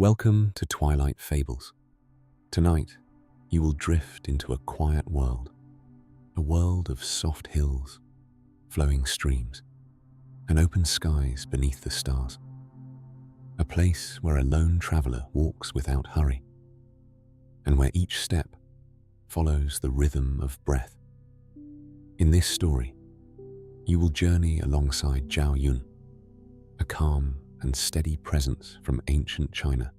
Welcome to Twilight Fables. Tonight, you will drift into a quiet world, a world of soft hills, flowing streams, and open skies beneath the stars. A place where a lone traveler walks without hurry, and where each step follows the rhythm of breath. In this story, you will journey alongside Zhao Yun, a calm and steady presence from ancient China,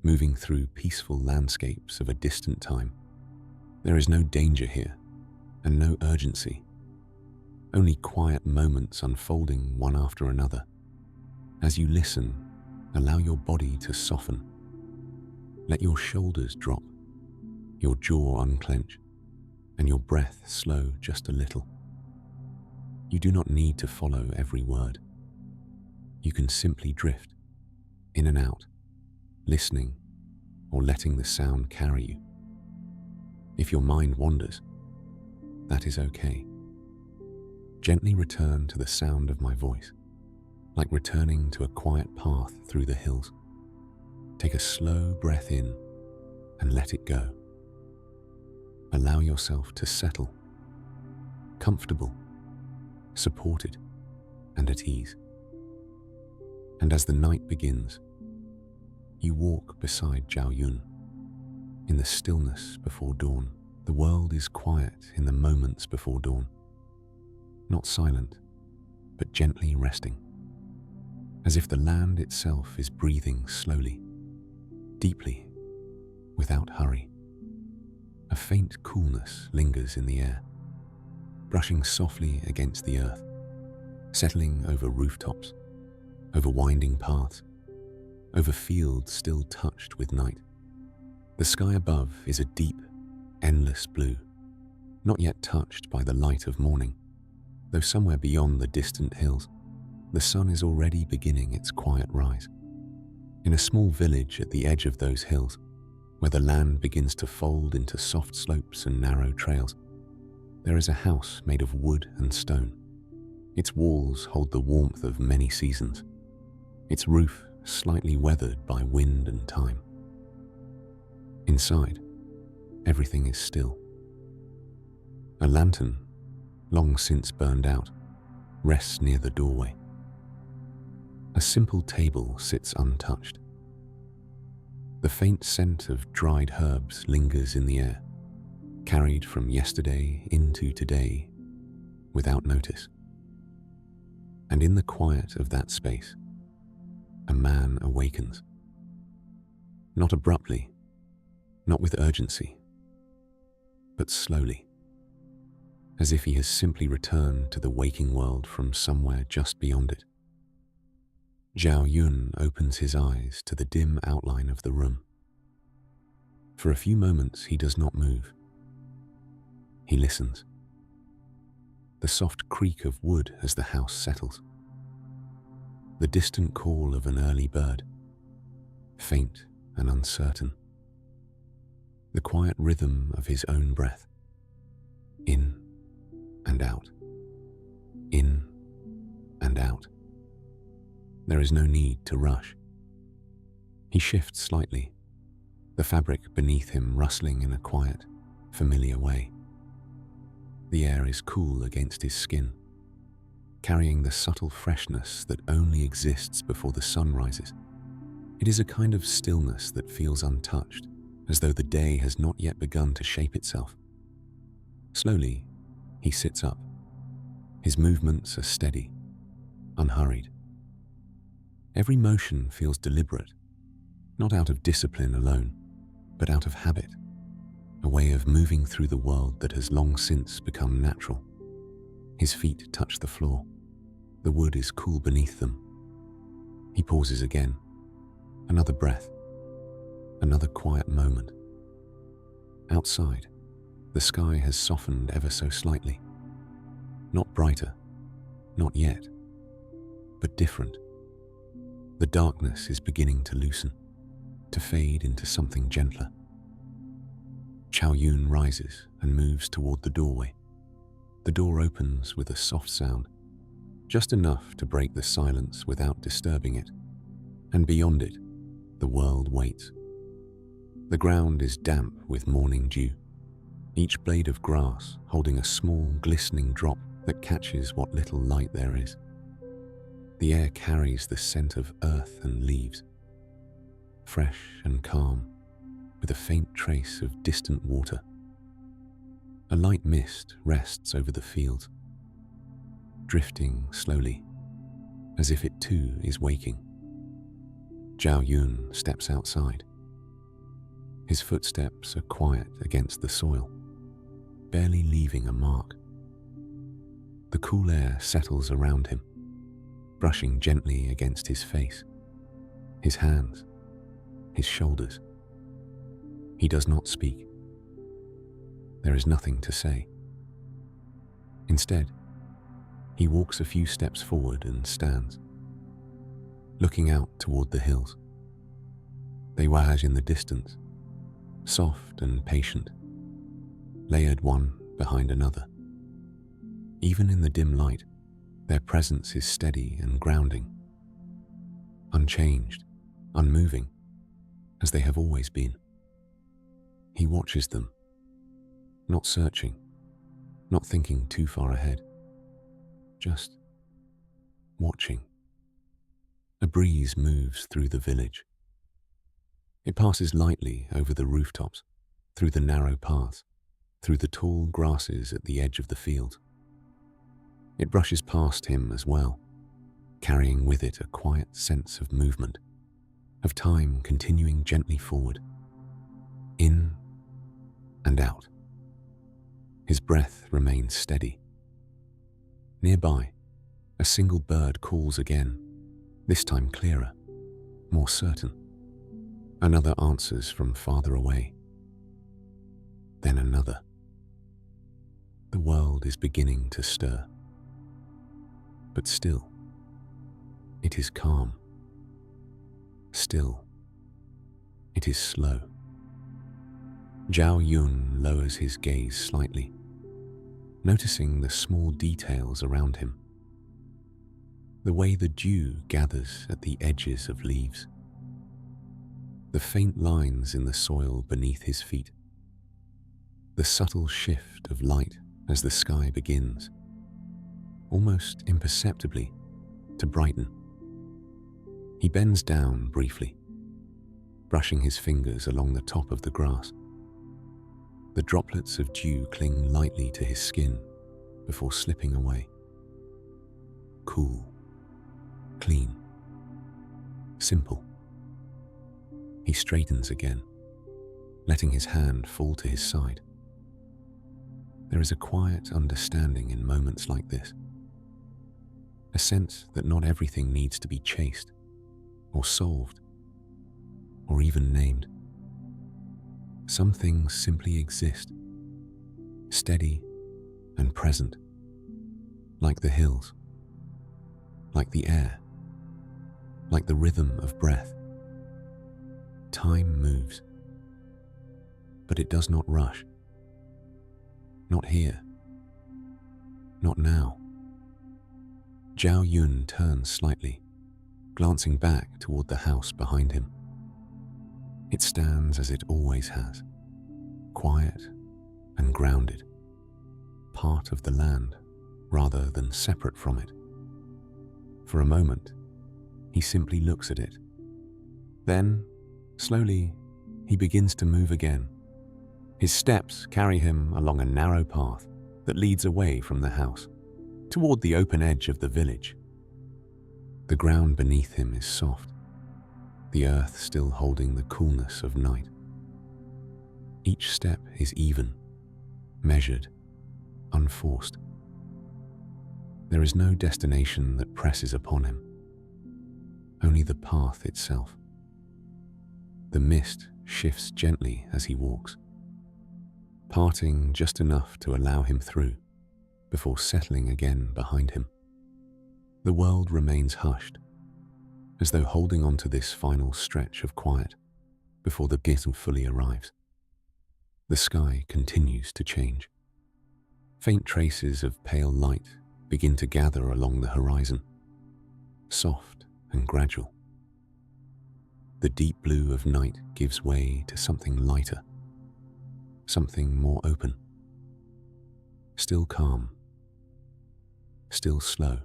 moving through peaceful landscapes of a distant time. There is no danger here, and no urgency, only quiet moments unfolding one after another. As you listen, allow your body to soften. Let your shoulders drop, your jaw unclench, and your breath slow just a little. You do not need to follow every word. You can simply drift, in and out, listening or letting the sound carry you. If your mind wanders, that is okay. Gently return to the sound of my voice, like returning to a quiet path through the hills. Take a slow breath in and let it go. Allow yourself to settle, comfortable, supported, and at ease. And as the night begins, you walk beside Zhao Yun. In the stillness before dawn, the world is quiet in the moments before dawn. Not silent, but gently resting, as if the land itself is breathing slowly, deeply, without hurry. A faint coolness lingers in the air, brushing softly against the earth, settling over rooftops, over winding paths, over fields still touched with night. The sky above is a deep, endless blue, not yet touched by the light of morning, though somewhere beyond the distant hills, the sun is already beginning its quiet rise. In a small village at the edge of those hills, where the land begins to fold into soft slopes and narrow trails, there is a house made of wood and stone. Its walls hold the warmth of many seasons, its roof slightly weathered by wind and time. Inside, everything is still. A lantern, long since burned out, rests near the doorway. A simple table sits untouched. The faint scent of dried herbs lingers in the air, carried from yesterday into today without notice. And in the quiet of that space, a man awakens. Not abruptly, not with urgency, but slowly, as if he has simply returned to the waking world from somewhere just beyond it. Zhao Yun opens his eyes to the dim outline of the room. For a few moments he does not move. He listens. The soft creak of wood as the house settles. The distant call of an early bird, faint and uncertain. The quiet rhythm of his own breath, in and out, in and out. There is no need to rush. He shifts slightly, the fabric beneath him rustling in a quiet, familiar way. The air is cool against his skin, carrying the subtle freshness that only exists before the sun rises. It is a kind of stillness that feels untouched, as though the day has not yet begun to shape itself. Slowly, he sits up. His movements are steady, unhurried. Every motion feels deliberate, not out of discipline alone, but out of habit, a way of moving through the world that has long since become natural. His feet touch the floor. The wood is cool beneath them. He pauses again. Another breath. Another quiet moment. Outside, the sky has softened ever so slightly. Not brighter, not yet, but different. The darkness is beginning to loosen, to fade into something gentler. Zhao Yun rises and moves toward the doorway. The door opens with a soft sound, just enough to break the silence without disturbing it, and beyond it, The world waits. The ground is damp with morning dew, each blade of grass holding a small, glistening drop that catches what little light there is. The air carries the scent of earth and leaves, fresh and calm, with a faint trace of distant water. A light mist rests over the fields, drifting slowly, as if it too is waking. Zhao Yun steps outside. His footsteps are quiet against the soil, barely leaving a mark. The cool air settles around him, brushing gently against his face, his hands, his shoulders. He does not speak. There is nothing to say. Instead, he walks a few steps forward and stands, looking out toward the hills. They wage in the distance, soft and patient, layered one behind another. Even in the dim light, their presence is steady and grounding, unchanged, unmoving, as they have always been. He watches them, not searching, not thinking too far ahead, just watching. A breeze moves through the village. It passes lightly over the rooftops, through the narrow paths, through the tall grasses at the edge of the field. It brushes past him as well, carrying with it a quiet sense of movement, of time continuing gently forward, in and out. His breath remains steady. Nearby, a single bird calls again, this time clearer, more certain. Another answers from farther away. Then another. The world is beginning to stir. But still, it is calm. Still, it is slow. Zhao Yun lowers his gaze slightly, noticing the small details around him. The way the dew gathers at the edges of leaves, the faint lines in the soil beneath his feet, the subtle shift of light as the sky begins, almost imperceptibly, to brighten. He bends down briefly, brushing his fingers along the top of the grass. The droplets of dew cling lightly to his skin before slipping away. Cool, clean, simple. He straightens again, letting his hand fall to his side. There is a quiet understanding in moments like this, a sense that not everything needs to be chased, or solved, or even named. Some things simply exist, steady and present, like the hills, like the air, like the rhythm of breath. Time moves, but it does not rush. Not here, not now. Zhao Yun turns slightly, glancing back toward the house behind him. It stands as it always has, quiet and grounded, part of the land rather than separate from it. For a moment, he simply looks at it. Then, slowly, he begins to move again. His steps carry him along a narrow path that leads away from the house, toward the open edge of the village. The ground beneath him is soft, the earth still holding the coolness of night. Each step is even, measured, unforced. There is no destination that presses upon him, only the path itself. The mist shifts gently as he walks, parting just enough to allow him through, before settling again behind him. The world remains hushed, as though holding on to this final stretch of quiet before the gittim fully arrives. The sky continues to change. Faint traces of pale light begin to gather along the horizon, soft and gradual. The deep blue of night gives way to something lighter, something more open. Still calm, still slow.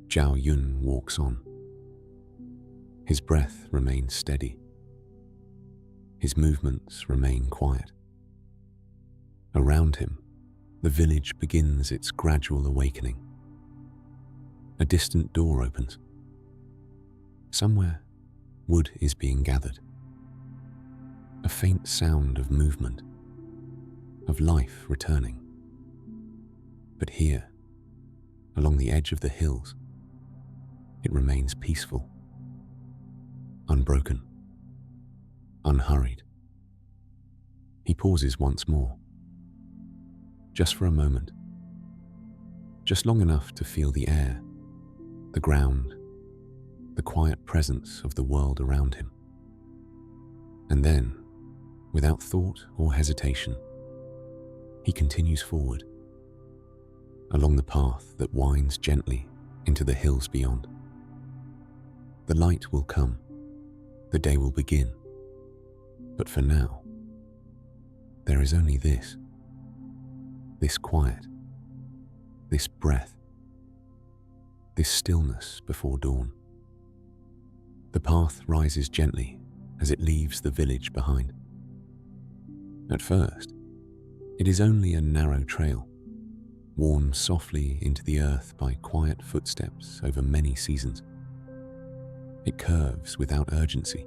Zhao Yun walks on. His breath remains steady. His movements remain quiet. Around him, the village begins its gradual awakening. A distant door opens. Somewhere, wood is being gathered. A faint sound of movement, of life returning. But here, along the edge of the hills, it remains peaceful, unbroken, unhurried. He pauses once more, just for a moment, just long enough to feel the air, the ground, the quiet presence of the world around him. And then, without thought or hesitation, he continues forward, along the path that winds gently into the hills beyond. The light will come, the day will begin, but for now, there is only this quiet, this breath, this stillness before dawn. The path rises gently as it leaves the village behind. At first, it is only a narrow trail, worn softly into the earth by quiet footsteps over many seasons. It curves without urgency,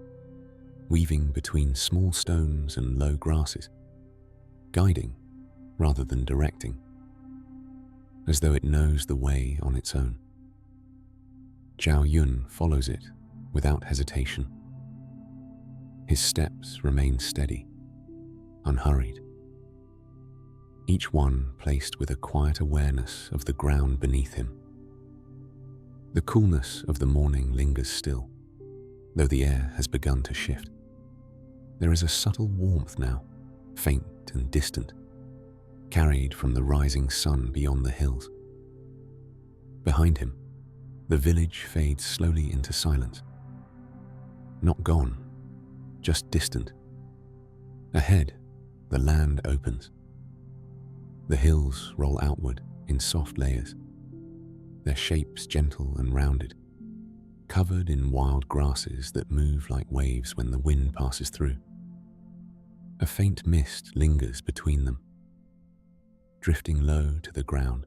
weaving between small stones and low grasses, guiding rather than directing, as though it knows the way on its own. Zhao Yun follows it without hesitation. His steps remain steady, unhurried, each one placed with a quiet awareness of the ground beneath him. The coolness of the morning lingers still, though the air has begun to shift. There is a subtle warmth now, faint and distant, carried from the rising sun beyond the hills. Behind him, the village fades slowly into silence. Not gone, just distant. Ahead, the land opens. The hills roll outward in soft layers, their shapes gentle and rounded, covered in wild grasses that move like waves when the wind passes through. A faint mist lingers between them, drifting low to the ground,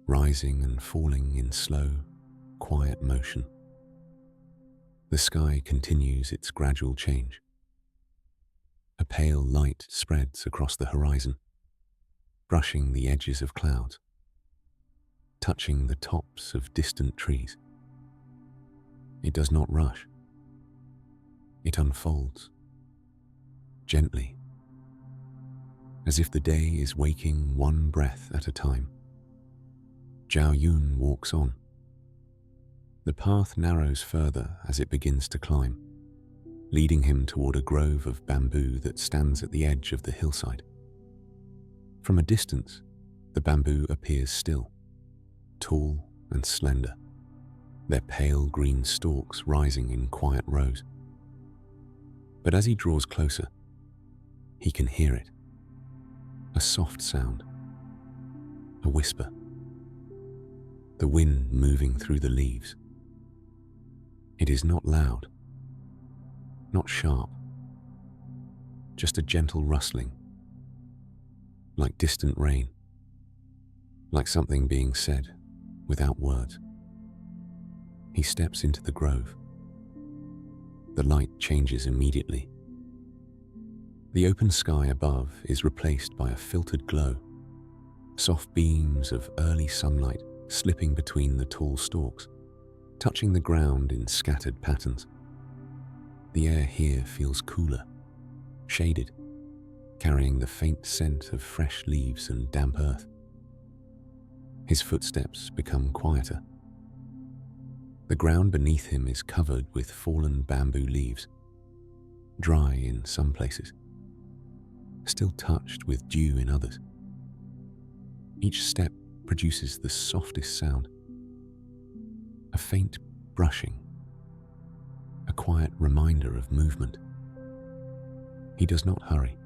rising and falling in slow, quiet motion. The sky continues its gradual change. A pale light spreads across the horizon, brushing the edges of clouds, touching the tops of distant trees. It does not rush. It unfolds, gently, as if the day is waking one breath at a time. Zhao Yun walks on. The path narrows further as it begins to climb, leading him toward a grove of bamboo that stands at the edge of the hillside. From a distance, the bamboo appears still, tall and slender, their pale green stalks rising in quiet rows. But as he draws closer, he can hear it. A soft sound, a whisper, the wind moving through the leaves. It is not loud, not sharp, just a gentle rustling, like distant rain, like something being said without words. He steps into the grove. The light changes immediately. The open sky above is replaced by a filtered glow, soft beams of early sunlight slipping between the tall stalks, touching the ground in scattered patterns. The air here feels cooler, shaded, carrying the faint scent of fresh leaves and damp earth. His footsteps become quieter. The ground beneath him is covered with fallen bamboo leaves, dry in some places, still touched with dew in others. Each step produces the softest sound, a faint brushing, a quiet reminder of movement. He does not hurry.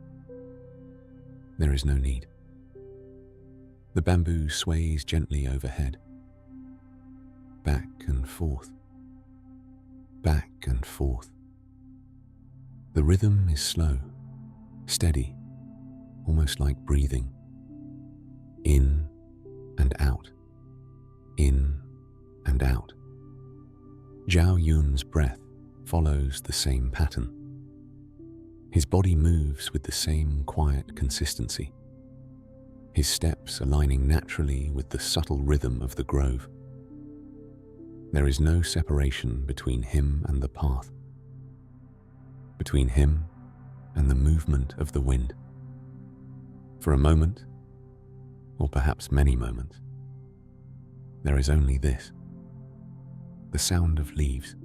There is no need. The bamboo sways gently overhead, back and forth, back and forth. The rhythm is slow, steady, almost like breathing. In and out, in and out. Zhao Yun's breath follows the same pattern. His body moves with the same quiet consistency, his steps aligning naturally with the subtle rhythm of the grove. There is no separation between him and the path, between him and the movement of the wind. For a moment, or perhaps many moments, there is only this: the sound of leaves,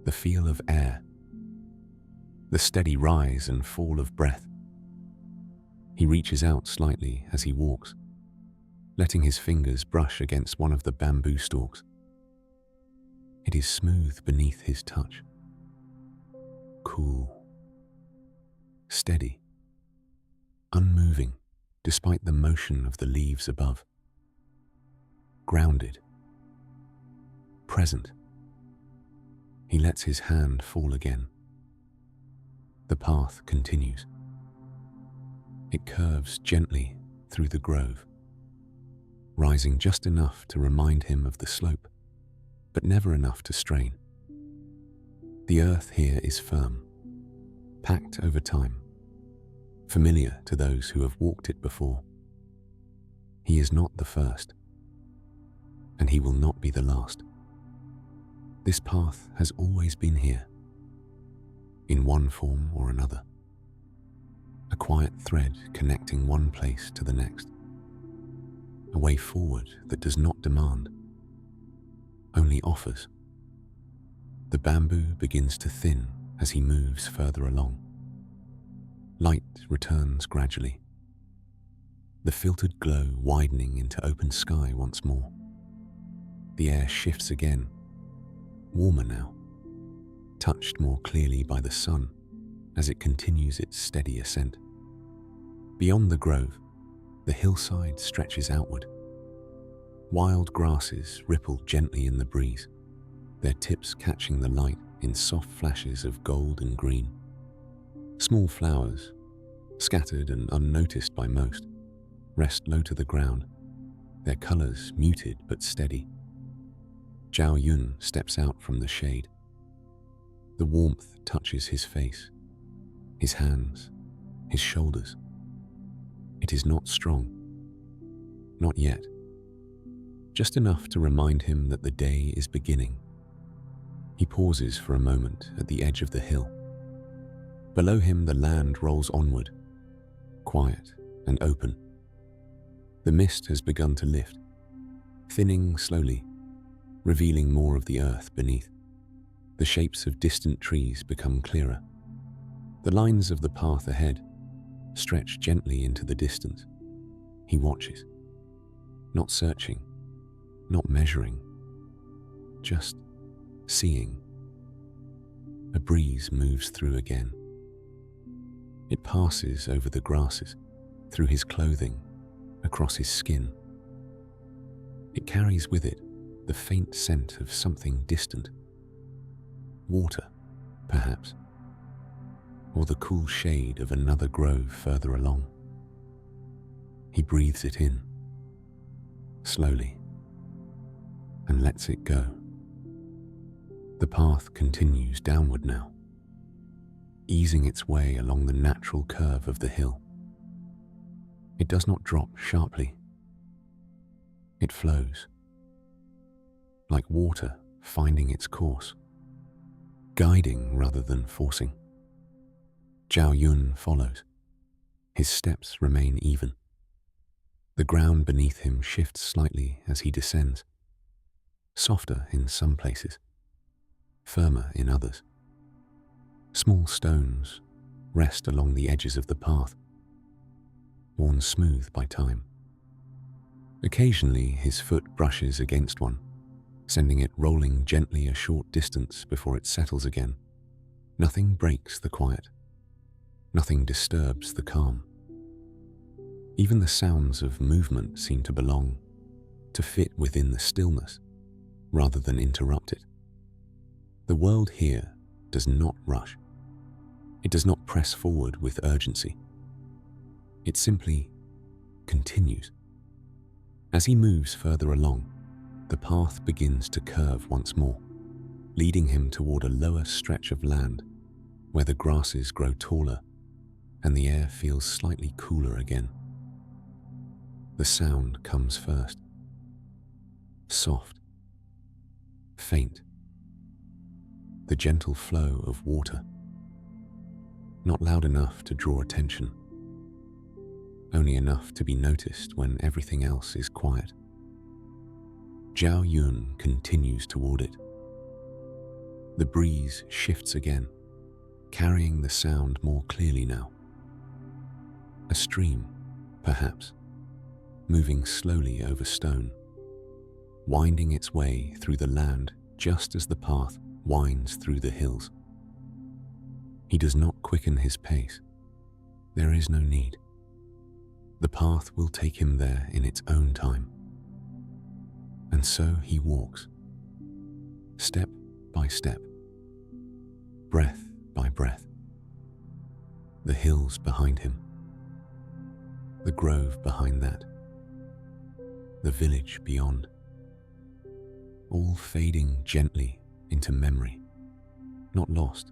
the feel of air, the steady rise and fall of breath. He reaches out slightly as he walks, letting his fingers brush against one of the bamboo stalks. It is smooth beneath his touch, cool, steady, unmoving despite the motion of the leaves above. Grounded, present. He lets his hand fall again. The path continues. It curves gently through the grove, rising just enough to remind him of the slope, but never enough to strain. The earth here is firm, packed over time, familiar to those who have walked it before. He is not the first, and he will not be the last. This path has always been here, in one form or another. A quiet thread connecting one place to the next. A way forward that does not demand, only offers. The bamboo begins to thin as he moves further along. Light returns gradually, the filtered glow widening into open sky once more. The air shifts again, warmer now, touched more clearly by the sun as it continues its steady ascent. Beyond the grove, the hillside stretches outward. Wild grasses ripple gently in the breeze, their tips catching the light in soft flashes of gold and green. Small flowers, scattered and unnoticed by most, rest low to the ground, their colors muted but steady. Zhao Yun steps out from the shade. The warmth touches his face, his hands, his shoulders. It is not strong, not yet, just enough to remind him that the day is beginning. He pauses for a moment at the edge of the hill. Below him the land rolls onward, quiet and open. The mist has begun to lift, thinning slowly, revealing more of the earth beneath. The shapes of distant trees become clearer. The lines of the path ahead stretch gently into the distance. He watches, not searching, not measuring, just seeing. A breeze moves through again. It passes over the grasses, through his clothing, across his skin. It carries with it the faint scent of something distant. Water, perhaps, or the cool shade of another grove further along. He breathes it in, slowly, and lets it go. The path continues downward now, easing its way along the natural curve of the hill. It does not drop sharply. It flows, like water finding its course, guiding rather than forcing. Zhao Yun follows. His steps remain even. The ground beneath him shifts slightly as he descends, softer in some places, firmer in others. Small stones rest along the edges of the path, worn smooth by time. Occasionally his foot brushes against one, sending it rolling gently a short distance before it settles again. Nothing breaks the quiet. Nothing disturbs the calm. Even the sounds of movement seem to belong, to fit within the stillness, rather than interrupt it. The world here does not rush. It does not press forward with urgency. It simply continues. As he moves further along, the path begins to curve once more, leading him toward a lower stretch of land where the grasses grow taller and the air feels slightly cooler again. The sound comes first. Soft, faint, the gentle flow of water. Not loud enough to draw attention, only enough to be noticed when everything else is quiet. Zhao Yun continues toward it. The breeze shifts again, carrying the sound more clearly now. A stream, perhaps, moving slowly over stone, winding its way through the land just as the path winds through the hills. He does not quicken his pace. There is no need. The path will take him there in its own time. And so he walks, step by step, breath by breath. The hills behind him, the grove behind that, the village beyond, all fading gently into memory, not lost,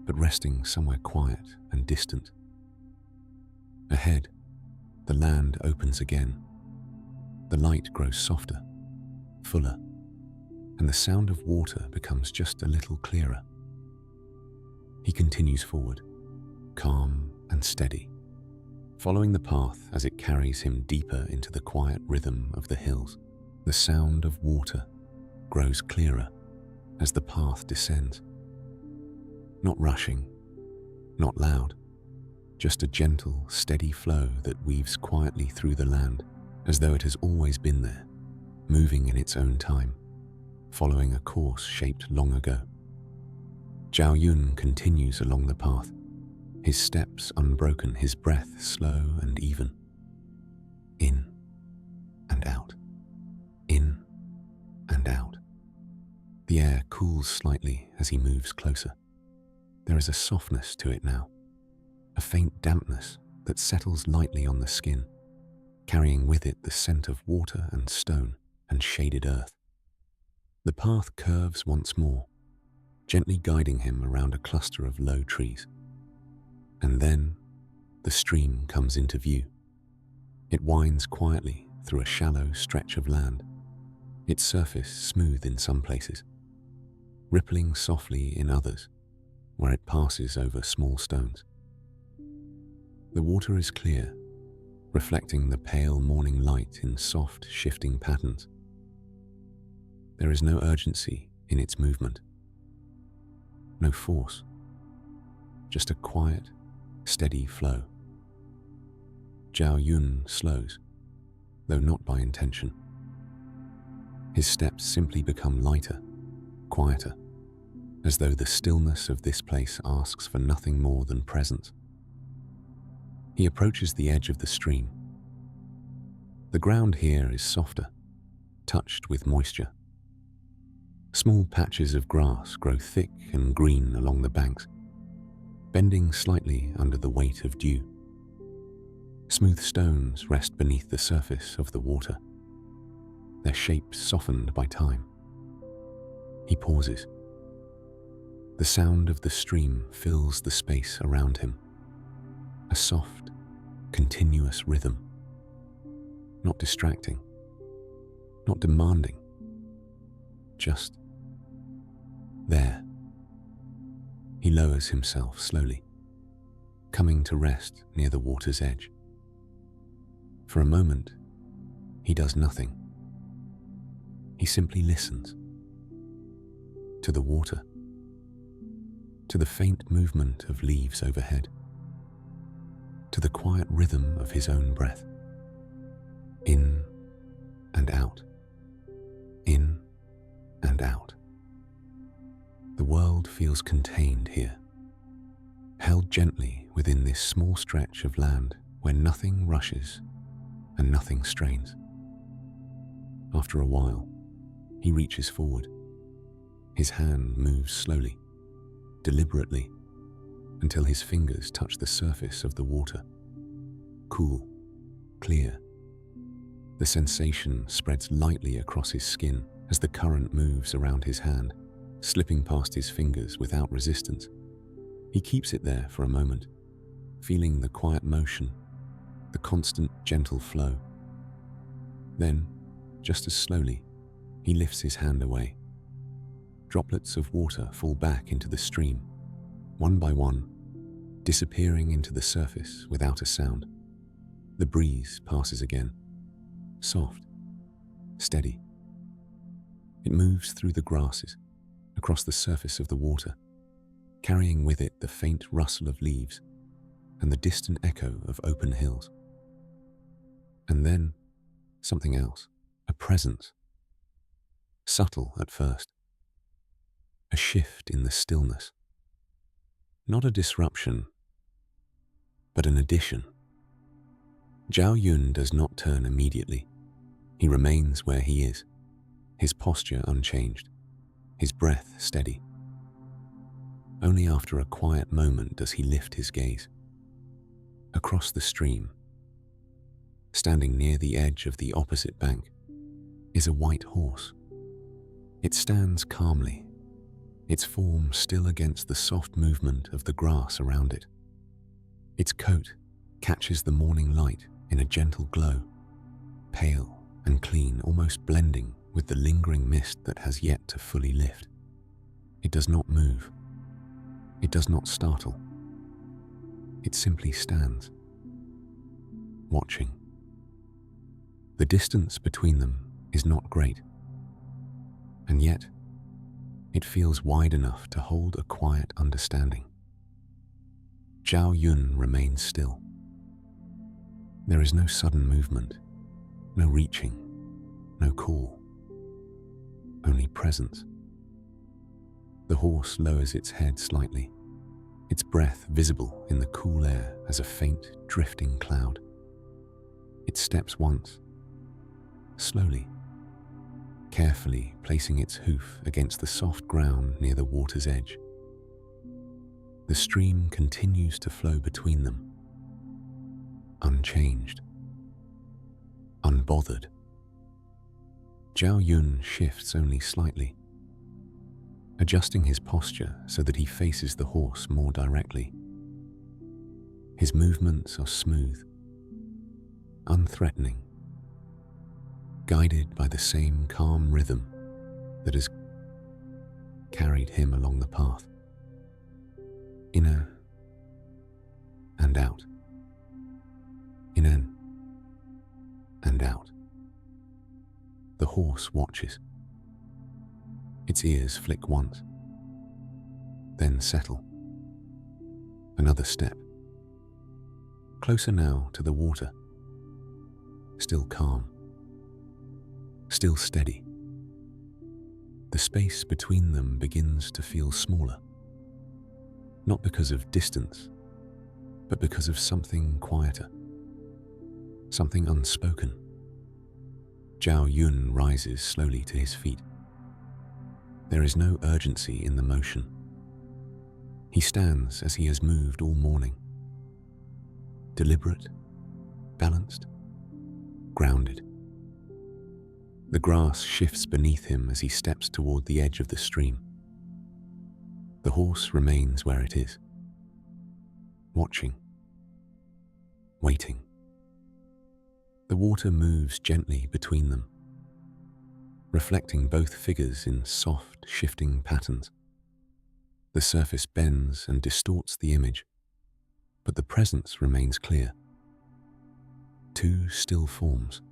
but resting somewhere quiet and distant. Ahead, the land opens again. The light grows softer, fuller, and the sound of water becomes just a little clearer. He continues forward, calm and steady, following the path as it carries him deeper into the quiet rhythm of the hills. The sound of water grows clearer as the path descends. Not rushing, not loud, just a gentle, steady flow that weaves quietly through the land, as though it has always been there, moving in its own time, following a course shaped long ago. Zhao Yun continues along the path, his steps unbroken, his breath slow and even. In and out, in and out. The air cools slightly as he moves closer. There is a softness to it now, a faint dampness that settles lightly on the skin, carrying with it the scent of water and stone and shaded earth. The path curves once more, gently guiding him around a cluster of low trees. And then the stream comes into view. It winds quietly through a shallow stretch of land, its surface smooth in some places, rippling softly in others where it passes over small stones. The water is clear, reflecting the pale morning light in soft, shifting patterns. There is no urgency in its movement, no force, just a quiet, steady flow. Zhao Yun slows, though not by intention. His steps simply become lighter, quieter, as though the stillness of this place asks for nothing more than presence. He approaches the edge of the stream. The ground here is softer, touched with moisture. Small patches of grass grow thick and green along the banks, bending slightly under the weight of dew. Smooth stones rest beneath the surface of the water, their shapes softened by time. He pauses. The sound of the stream fills the space around him, a soft, continuous rhythm, not distracting, not demanding, just there. He lowers himself slowly, coming to rest near the water's edge. For a moment, he does nothing. He simply listens to the water, to the faint movement of leaves overhead, to the quiet rhythm of his own breath. In and out, in and out. The world feels contained here, held gently within this small stretch of land where nothing rushes and nothing strains. After a while, he reaches forward. His hand moves slowly, deliberately, until his fingers touch the surface of the water. Cool, clear. The sensation spreads lightly across his skin as the current moves around his hand, slipping past his fingers without resistance. He keeps it there for a moment, feeling the quiet motion, the constant, gentle flow. Then, just as slowly, he lifts his hand away. Droplets of water fall back into the stream, one by one, disappearing into the surface without a sound. The breeze passes again, soft, steady. It moves through the grasses, across the surface of the water, carrying with it the faint rustle of leaves and the distant echo of open hills. And then, something else, a presence. Subtle at first. A shift in the stillness. Not a disruption, but an addition. Zhao Yun does not turn immediately. He remains where he is, his posture unchanged, his breath steady. Only after a quiet moment does he lift his gaze. Across the stream, standing near the edge of the opposite bank, is a white horse. It stands calmly, its form still against the soft movement of the grass around it. Its coat catches the morning light in a gentle glow, pale and clean, almost blending with the lingering mist that has yet to fully lift. It does not move. It does not startle. It simply stands, watching. The distance between them is not great, and yet it feels wide enough to hold a quiet understanding. Zhao Yun remains still. There is no sudden movement, no reaching, no call, only presence. The horse lowers its head slightly, its breath visible in the cool air as a faint, drifting cloud. It steps once, slowly, carefully placing its hoof against the soft ground near the water's edge. The stream continues to flow between them, unchanged, unbothered. Zhao Yun shifts only slightly, adjusting his posture so that he faces the horse more directly. His movements are smooth, unthreatening, guided by the same calm rhythm that has carried him along the path. In and out, in and out. The horse watches. Its ears flick once, then settle. Another step. Closer now to the water. Still calm. Still steady. The space between them begins to feel smaller. Not because of distance, but because of something quieter. Something unspoken. Zhao Yun rises slowly to his feet. There is no urgency in the motion. He stands as he has moved all morning. Deliberate, balanced, grounded. The grass shifts beneath him as he steps toward the edge of the stream. The horse remains where it is, watching, waiting. The water moves gently between them, reflecting both figures in soft, shifting patterns. The surface bends and distorts the image, but the presence remains clear. Two still forms,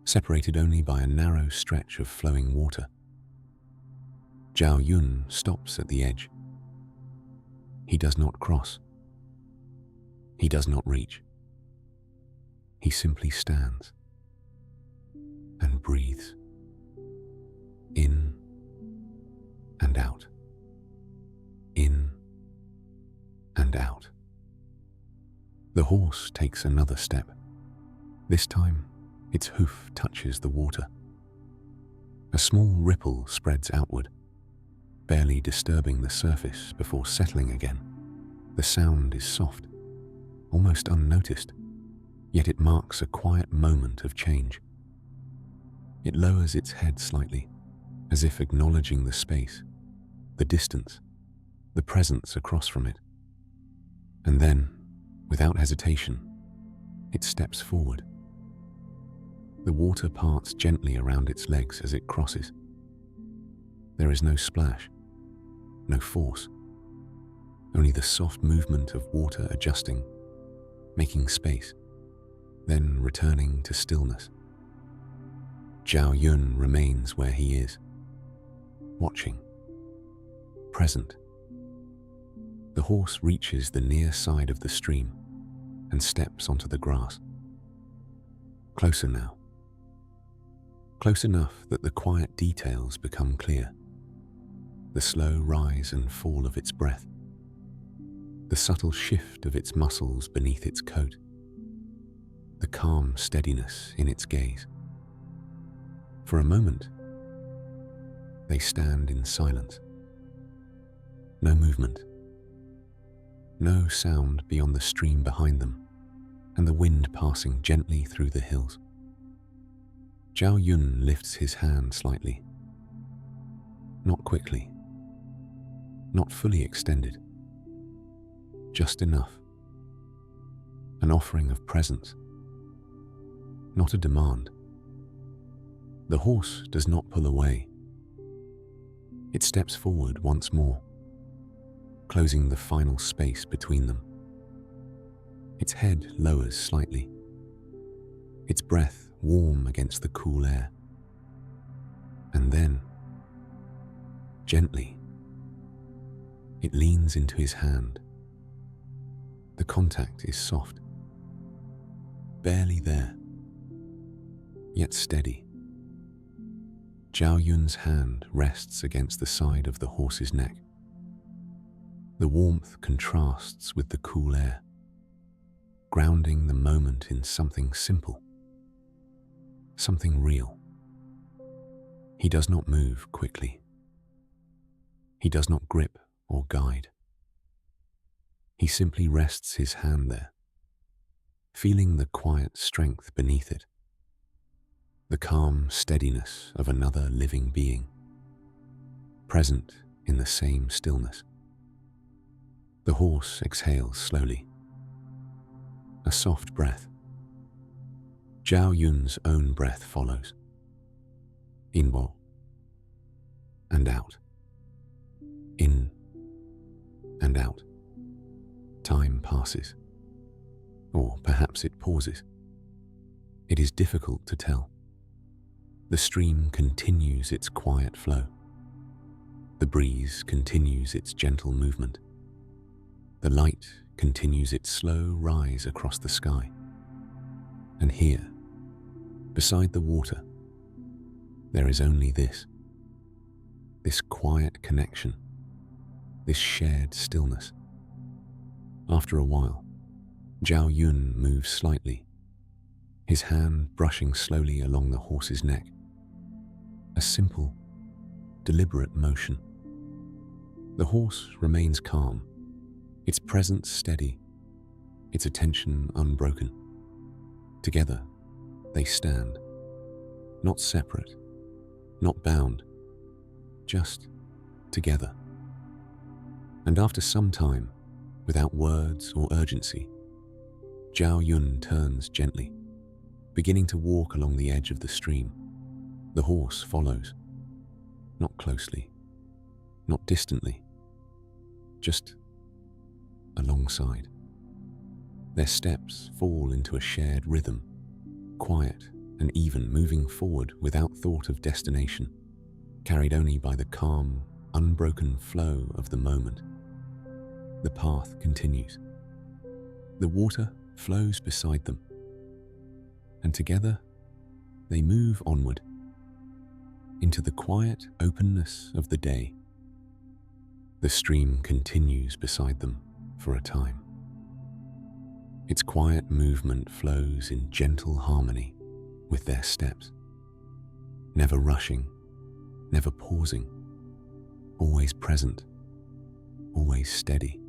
separated only by a narrow stretch of flowing water. Zhao Yun stops at the edge. He does not cross. He does not reach. He simply stands and breathes. In and out. In and out. The horse takes another step. This time, its hoof touches the water. A small ripple spreads outward, barely disturbing the surface before settling again. The sound is soft, almost unnoticed, yet it marks a quiet moment of change. It lowers its head slightly, as if acknowledging the space, the distance, the presence across from it. And then, without hesitation, it steps forward. The water parts gently around its legs as it crosses. There is no splash, no force, only the soft movement of water adjusting, making space, then returning to stillness. Zhao Yun remains where he is, watching, present. The horse reaches the near side of the stream and steps onto the grass. Closer now. Close enough that the quiet details become clear. The slow rise and fall of its breath, the subtle shift of its muscles beneath its coat, the calm steadiness in its gaze. For a moment, they stand in silence. No movement, no sound beyond the stream behind them and the wind passing gently through the hills. Zhao Yun lifts his hand slightly, not quickly, not fully extended, just enough. An offering of presence, not a demand. The horse does not pull away. It steps forward once more, closing the final space between them. Its head lowers slightly, its breath warm against the cool air. And then, gently, it leans into his hand. The contact is soft, barely there, yet steady. Zhao Yun's hand rests against the side of the horse's neck. The warmth contrasts with the cool air, grounding the moment in something simple, something real. He does not move quickly. He does not grip or guide. He simply rests his hand there, feeling the quiet strength beneath it, the calm steadiness of another living being, present in the same stillness. The horse exhales slowly, a soft breath. Zhao Yun's own breath follows, in and out, in and out. Time passes, or perhaps it pauses. It is difficult to tell. The stream continues its quiet flow. The breeze continues its gentle movement. The light continues its slow rise across the sky. And here, beside the water, there is only this quiet connection, this shared stillness. After a while, Zhao Yun moves slightly, his hand brushing slowly along the horse's neck. A simple, deliberate motion. The horse remains calm, its presence steady, its attention unbroken. Together, they stand, not separate, not bound, just together. And after some time, without words or urgency, Zhao Yun turns gently, beginning to walk along the edge of the stream. The horse follows, not closely, not distantly, just alongside. Their steps fall into a shared rhythm, quiet and even, moving forward without thought of destination, carried only by the calm, unbroken flow of the moment. The path continues. The water flows beside them, and together they move onward into the quiet openness of the day. The stream continues beside them for a time. Its quiet movement flows in gentle harmony with their steps, never rushing, never pausing, always present, always steady.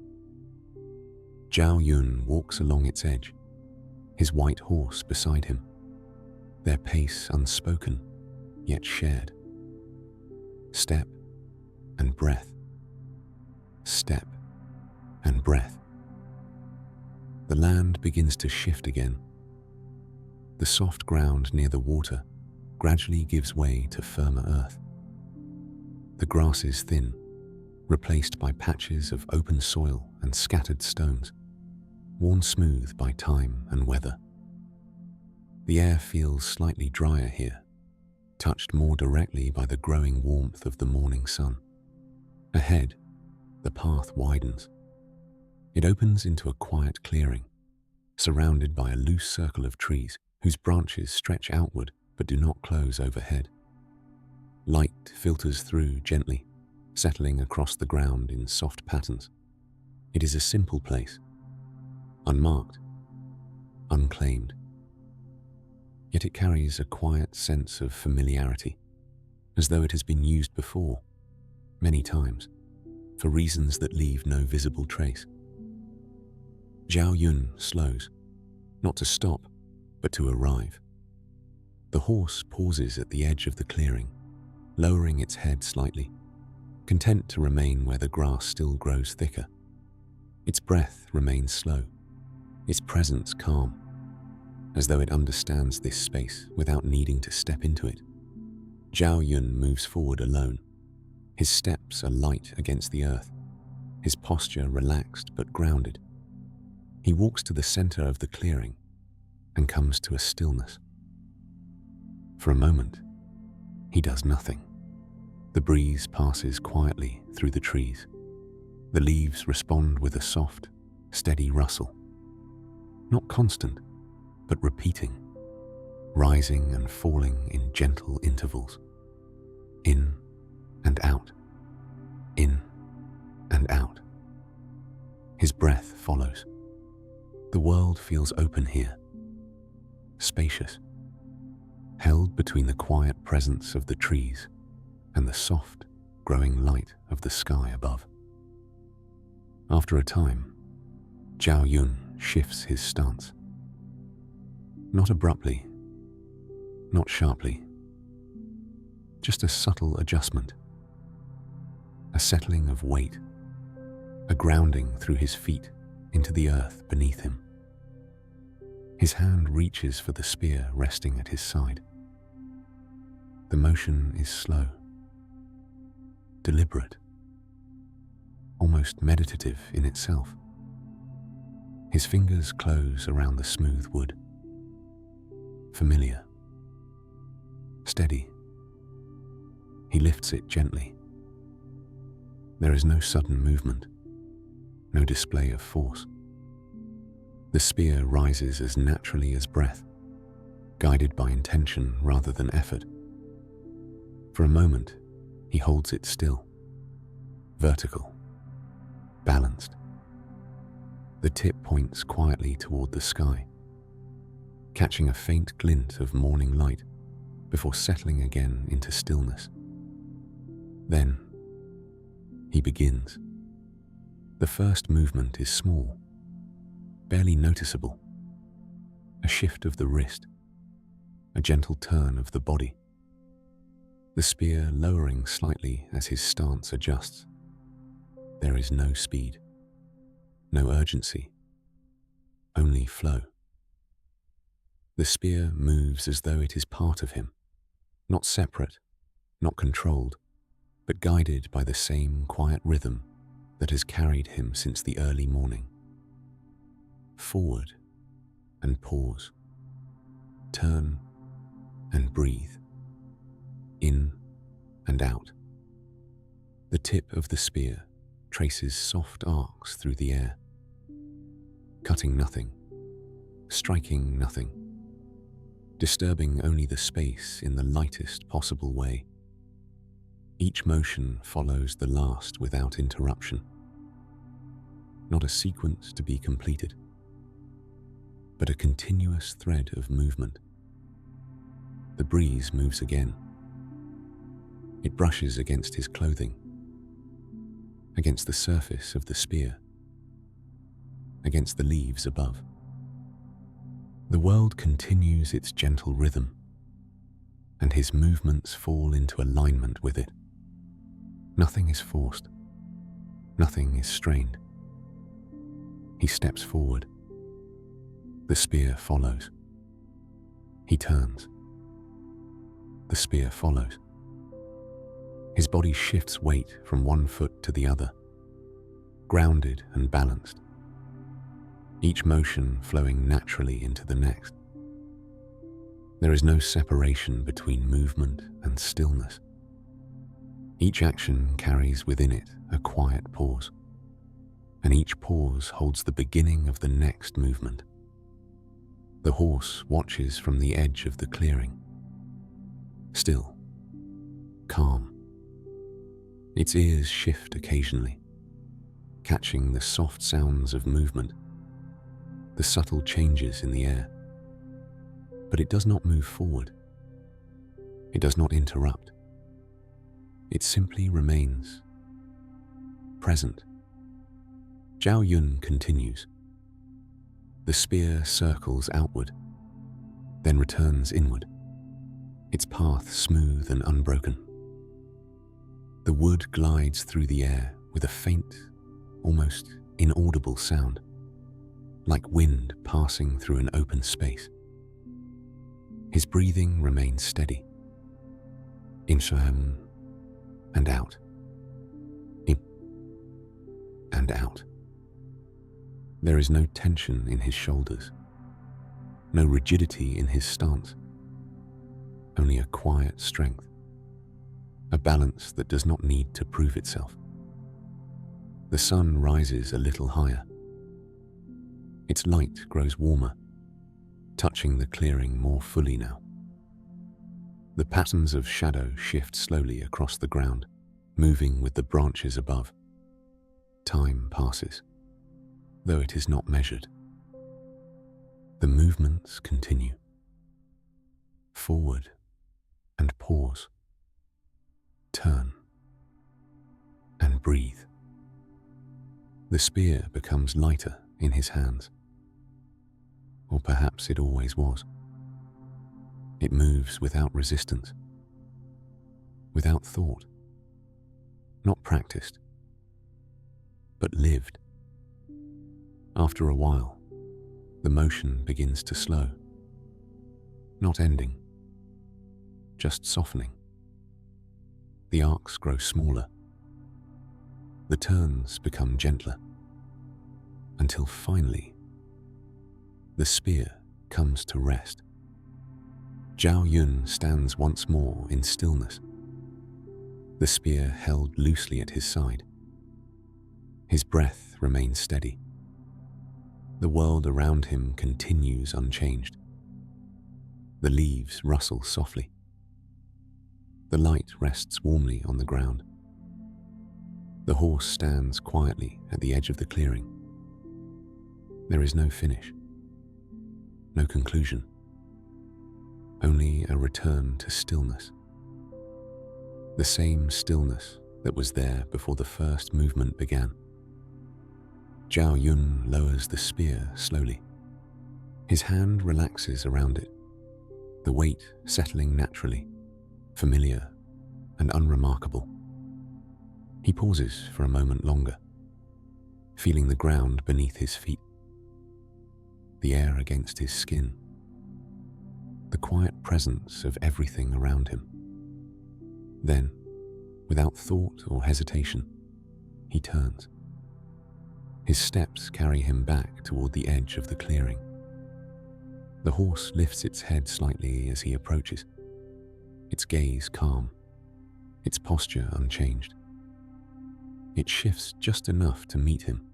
Zhao Yun walks along its edge, his white horse beside him, their pace unspoken, yet shared. Step and breath, step and breath. The land begins to shift again. The soft ground near the water gradually gives way to firmer earth. The grass is thin, replaced by patches of open soil and scattered stones, worn smooth by time and weather. The air feels slightly drier here, touched more directly by the growing warmth of the morning sun. Ahead, the path widens. It opens into a quiet clearing, surrounded by a loose circle of trees whose branches stretch outward but do not close overhead. Light filters through gently, settling across the ground in soft patterns. It is a simple place, unmarked, unclaimed. Yet it carries a quiet sense of familiarity, as though it has been used before, many times, for reasons that leave no visible trace. Zhao Yun slows, not to stop, but to arrive. The horse pauses at the edge of the clearing, lowering its head slightly, content to remain where the grass still grows thicker. Its breath remains slow, its presence calm, as though it understands this space without needing to step into it. Zhao Yun moves forward alone. His steps are light against the earth, his posture relaxed but grounded. He walks to the center of the clearing and comes to a stillness. For a moment, he does nothing. The breeze passes quietly through the trees. The leaves respond with a soft, steady rustle. Not constant, but repeating, rising and falling in gentle intervals. In and out, in and out. His breath follows. The world feels open here, spacious, held between the quiet presence of the trees and the soft, growing light of the sky above. After a time, Zhao Yun shifts his stance. Not abruptly, not sharply, just a subtle adjustment, a settling of weight, a grounding through his feet into the earth beneath him. His hand reaches for the spear resting at his side. The motion is slow, deliberate, almost meditative in itself. His fingers close around the smooth wood. Familiar, steady. He lifts it gently. There is no sudden movement, no display of force. The spear rises as naturally as breath, guided by intention rather than effort. For a moment, he holds it still, vertical, balanced. The tip points quietly toward the sky, catching a faint glint of morning light before settling again into stillness. Then, he begins. The first movement is small, barely noticeable. A shift of the wrist, a gentle turn of the body. The spear lowering slightly as his stance adjusts. There is no speed, no urgency, only flow. The spear moves as though it is part of him, not separate, not controlled, but guided by the same quiet rhythm that has carried him since the early morning. Forward and pause, turn and breathe, in and out. The tip of the spear traces soft arcs through the air, cutting nothing, striking nothing, disturbing only the space in the lightest possible way. Each motion follows the last without interruption. Not a sequence to be completed, but a continuous thread of movement. The breeze moves again. It brushes against his clothing, against the surface of the spear, against the leaves above. The world continues its gentle rhythm, and his movements fall into alignment with it. Nothing is forced. Nothing is strained. He steps forward. The spear follows. He turns. The spear follows. His body shifts weight from one foot to the other, grounded and balanced, each motion flowing naturally into the next. There is no separation between movement and stillness. Each action carries within it a quiet pause, and each pause holds the beginning of the next movement. The horse watches from the edge of the clearing, still, calm. Its ears shift occasionally, catching the soft sounds of movement, the subtle changes in the air. But it does not move forward. It does not interrupt. It simply remains present. Zhao Yun continues. The spear circles outward, then returns inward, its path smooth and unbroken. The wood glides through the air with a faint, almost inaudible sound, like wind passing through an open space. His breathing remains steady. In and out. In and out. There is no tension in his shoulders, no rigidity in his stance, only a quiet strength, a balance that does not need to prove itself. The sun rises a little higher. Its light grows warmer, touching the clearing more fully now. The patterns of shadow shift slowly across the ground, moving with the branches above. Time passes, though it is not measured. The movements continue. Forward and pause. Turn and breathe. The spear becomes lighter in his hands. Or perhaps it always was. It moves without resistance, without thought, not practiced, but lived. After a while, the motion begins to slow, not ending, just softening. The arcs grow smaller. The turns become gentler, until finally, the spear comes to rest. Zhao Yun stands once more in stillness, the spear held loosely at his side. His breath remains steady. The world around him continues unchanged. The leaves rustle softly. The light rests warmly on the ground. The horse stands quietly at the edge of the clearing. There is no finish, no conclusion, only a return to stillness. The same stillness that was there before the first movement began. Zhao Yun lowers the spear slowly. His hand relaxes around it, the weight settling naturally, familiar and unremarkable. He pauses for a moment longer, feeling the ground beneath his feet, the air against his skin, the quiet presence of everything around him. Then, without thought or hesitation, he turns. His steps carry him back toward the edge of the clearing. The horse lifts its head slightly as he approaches, its gaze calm, its posture unchanged. It shifts just enough to meet him,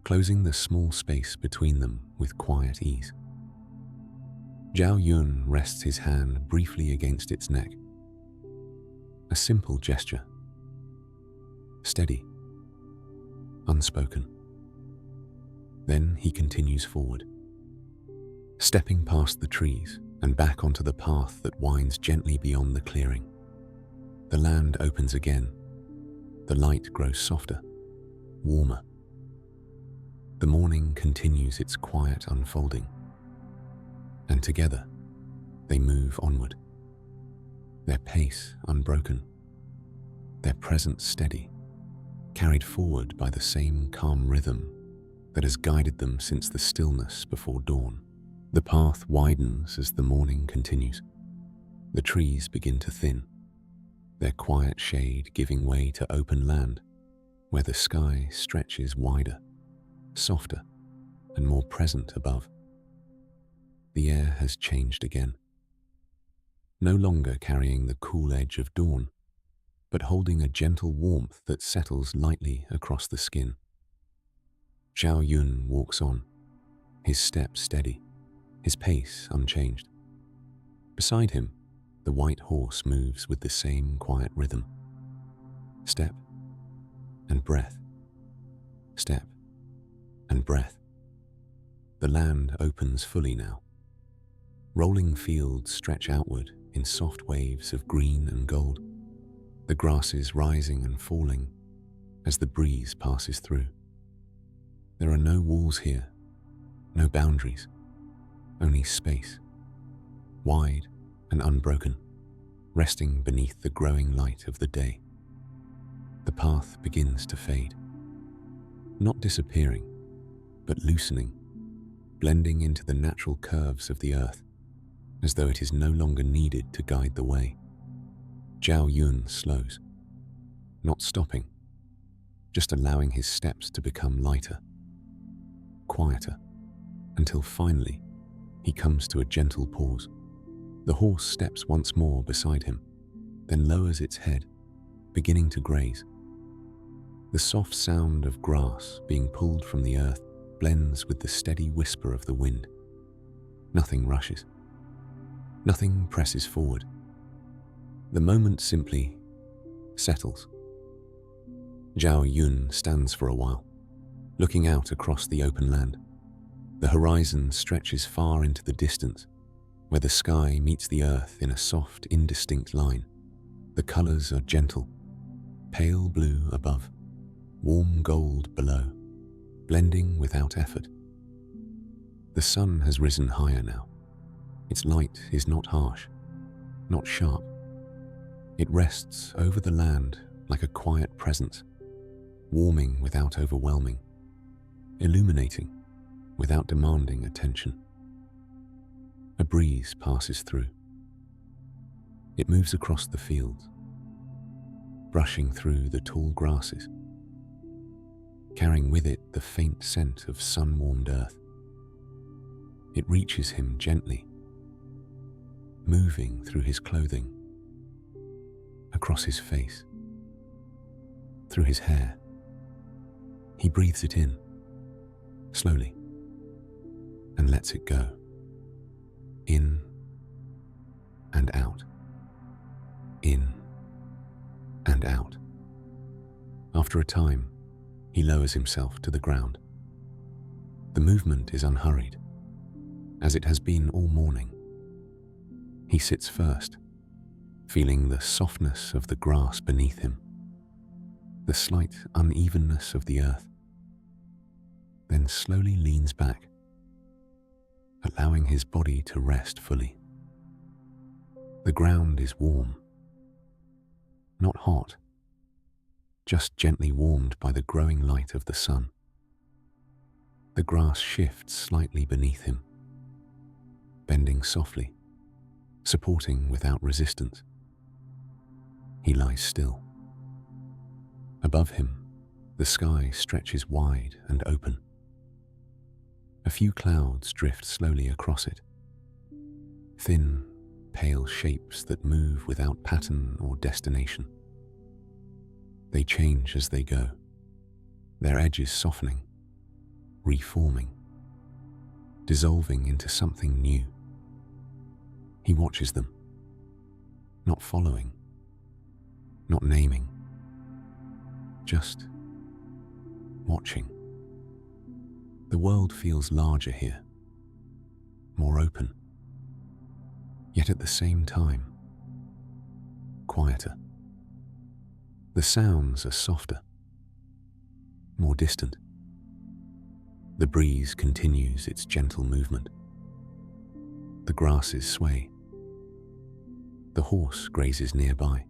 closing the small space between them with quiet ease. Zhao Yun rests his hand briefly against its neck. A simple gesture, steady, unspoken. Then he continues forward, stepping past the trees and back onto the path that winds gently beyond the clearing. The land opens again. The light grows softer, warmer. The morning continues its quiet unfolding, and together they move onward, their pace unbroken, their presence steady, carried forward by the same calm rhythm that has guided them since the stillness before dawn. The path widens as the morning continues. The trees begin to thin, their quiet shade giving way to open land, where the sky stretches wider, softer, and more present above. The air has changed again, no longer carrying the cool edge of dawn, but holding a gentle warmth that settles lightly across the skin. Zhao Yun walks on, his step steady, his pace unchanged. Beside him, the white horse moves with the same quiet rhythm. Step and breath, step and breath. The land opens fully now. Rolling fields stretch outward in soft waves of green and gold, the grasses rising and falling as the breeze passes through. There are no walls here, no boundaries, only space, wide and unbroken, resting beneath the growing light of the day. The path begins to fade, not disappearing, but loosening, blending into the natural curves of the earth, as though it is no longer needed to guide the way. Zhao Yun slows, not stopping, just allowing his steps to become lighter, quieter, until finally he comes to a gentle pause. The horse steps once more beside him, then lowers its head, beginning to graze. The soft sound of grass being pulled from the earth blends with the steady whisper of the wind. Nothing rushes. Nothing presses forward. The moment simply settles. Zhao Yun stands for a while, looking out across the open land. The horizon stretches far into the distance, where the sky meets the earth in a soft, indistinct line. The colors are gentle, pale blue above, warm gold below, blending without effort. The sun has risen higher now. Its light is not harsh, not sharp. It rests over the land like a quiet presence, warming without overwhelming, illuminating without demanding attention. A breeze passes through. It moves across the fields, brushing through the tall grasses, carrying with it the faint scent of sun-warmed earth. It reaches him gently, moving through his clothing, across his face, through his hair. He breathes it in, slowly, and lets it go, in and out, in and out. After a time, he lowers himself to the ground. The movement is unhurried, as it has been all morning. He sits first, feeling the softness of the grass beneath him, the slight unevenness of the earth, then slowly leans back, allowing his body to rest fully. The ground is warm, not hot, just gently warmed by the growing light of the sun. The grass shifts slightly beneath him, bending softly, supporting without resistance. He lies still. Above him, the sky stretches wide and open. A few clouds drift slowly across it, thin, pale shapes that move without pattern or destination. They change as they go, their edges softening, reforming, dissolving into something new. He watches them, not following, not naming, just watching. The world feels larger here, more open, yet at the same time, quieter. The sounds are softer, more distant. The breeze continues its gentle movement. The grasses sway. The horse grazes nearby,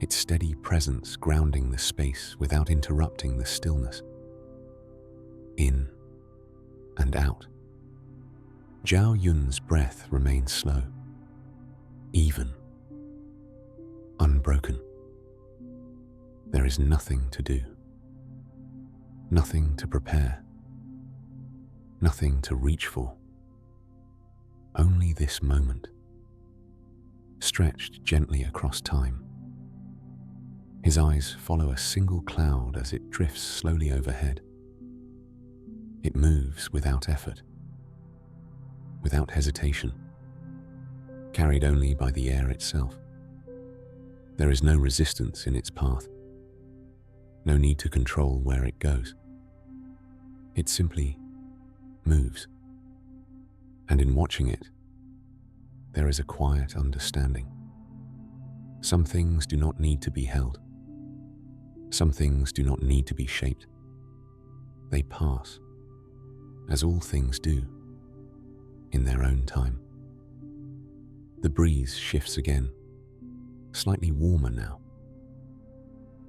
its steady presence grounding the space without interrupting the stillness. In and out. Zhao Yun's breath remains slow, even, unbroken. There is nothing to do, nothing to prepare, nothing to reach for. Only this moment, stretched gently across time. His eyes follow a single cloud as it drifts slowly overhead. It moves without effort, without hesitation, carried only by the air itself. There is no resistance in its path, no need to control where it goes. It simply moves. And in watching it, there is a quiet understanding. Some things do not need to be held. Some things do not need to be shaped. They pass, as all things do, in their own time. The breeze shifts again, slightly warmer now.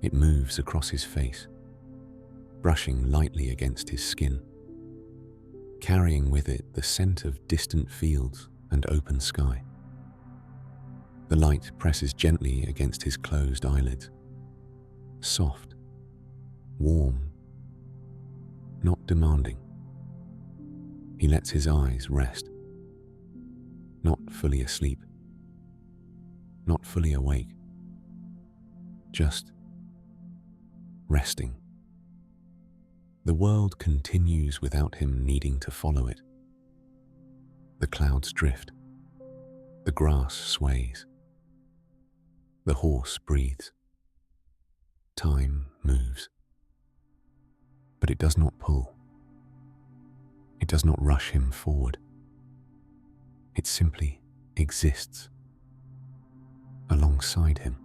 It moves across his face, brushing lightly against his skin, carrying with it the scent of distant fields and open sky. The light presses gently against his closed eyelids, soft, warm, not demanding. He lets his eyes rest, not fully asleep, not fully awake, just resting. The world continues without him needing to follow it. The clouds drift, the grass sways, the horse breathes. Time moves, but it does not pull. It does not rush him forward. It simply exists alongside him.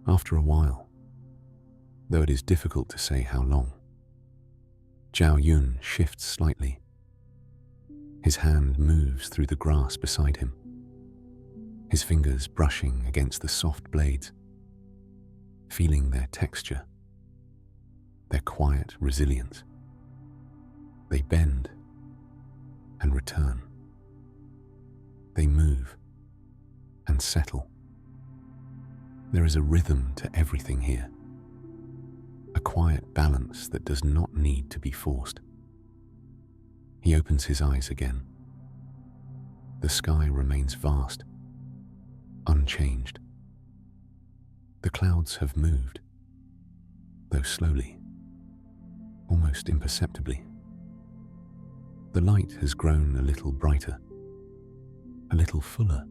After a while, though it is difficult to say how long, Zhao Yun shifts slightly. His hand moves through the grass beside him, his fingers brushing against the soft blades, feeling their texture, their quiet resilience. They bend and return. They move and settle. There is a rhythm to everything here, a quiet balance that does not need to be forced. He opens his eyes again. The sky remains vast, unchanged. The clouds have moved, though slowly, almost imperceptibly. The light has grown a little brighter, a little fuller,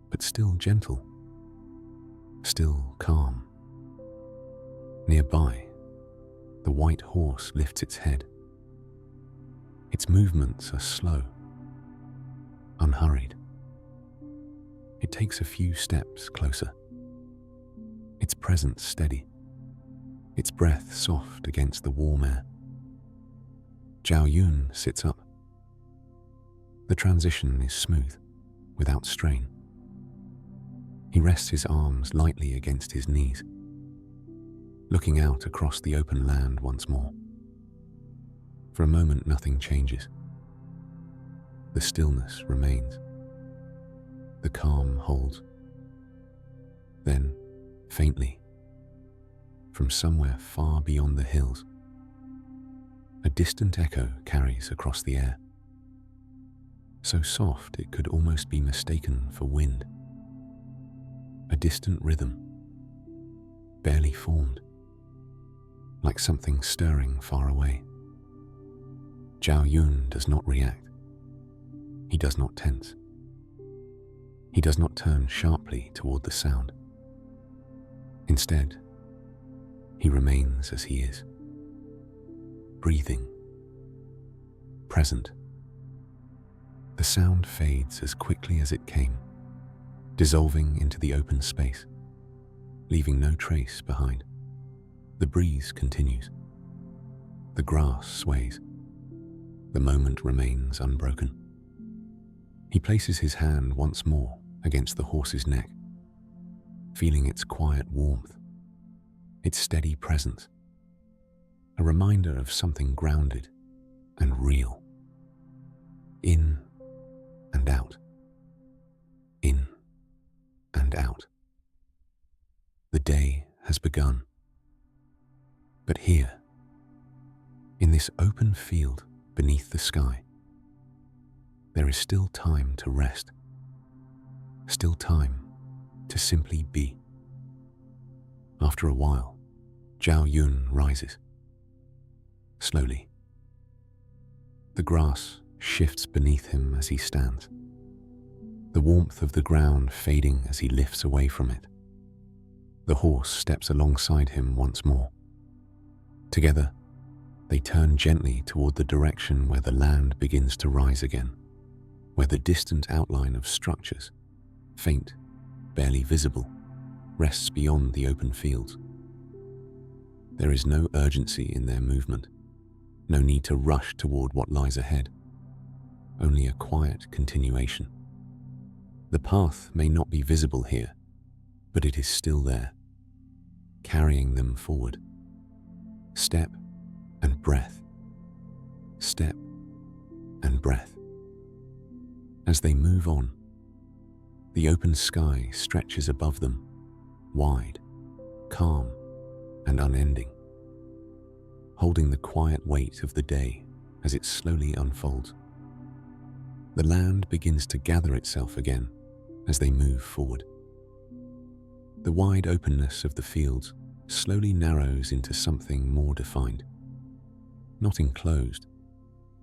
but still gentle, still calm. Nearby, the white horse lifts its head. Its movements are slow, unhurried. It takes a few steps closer, its presence steady, its breath soft against the warm air. Zhao Yun sits up. The transition is smooth, without strain. He rests his arms lightly against his knees, looking out across the open land once more. For a moment, nothing changes. The stillness remains. The calm holds. Then, faintly, from somewhere far beyond the hills, a distant echo carries across the air, so soft it could almost be mistaken for wind. A distant rhythm, barely formed, like something stirring far away. Zhao Yun does not react. He does not tense. He does not turn sharply toward the sound. Instead, he remains as he is, breathing, present. The sound fades as quickly as it came, dissolving into the open space, leaving no trace behind. The breeze continues. The grass sways. The moment remains unbroken. He places his hand once more against the horse's neck, feeling its quiet warmth, its steady presence, a reminder of something grounded and real. In and out. In and out. The day has begun. But here, in this open field beneath the sky, there is still time to rest, still time to simply be. After a while, Zhao Yun rises. Slowly. The grass shifts beneath him as he stands, the warmth of the ground fading as he lifts away from it. The horse steps alongside him once more. Together, they turn gently toward the direction where the land begins to rise again, where the distant outline of structures, faint, barely visible, rests beyond the open fields. There is no urgency in their movement, no need to rush toward what lies ahead, only a quiet continuation. The path may not be visible here, but it is still there, carrying them forward. Step and breath, step and breath. As they move on, the open sky stretches above them, wide, calm, and unending, holding the quiet weight of the day as it slowly unfolds. The land begins to gather itself again as they move forward. The wide openness of the fields slowly narrows into something more defined, not enclosed,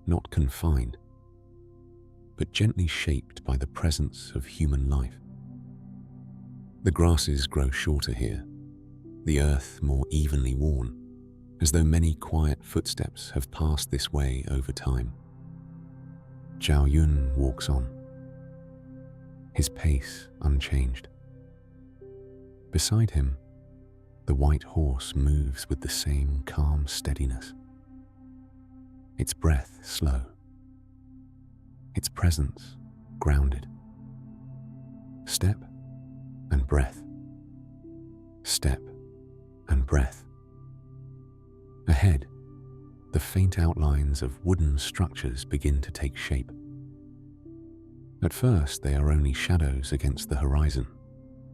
not confined, but gently shaped by the presence of human life. The grasses grow shorter here, the earth more evenly worn, as though many quiet footsteps have passed this way over time. Zhao Yun walks on, his pace unchanged. Beside him, the white horse moves with the same calm steadiness, its breath slow, its presence grounded. Step and breath, step and breath. Ahead, the faint outlines of wooden structures begin to take shape. At first, they are only shadows against the horizon,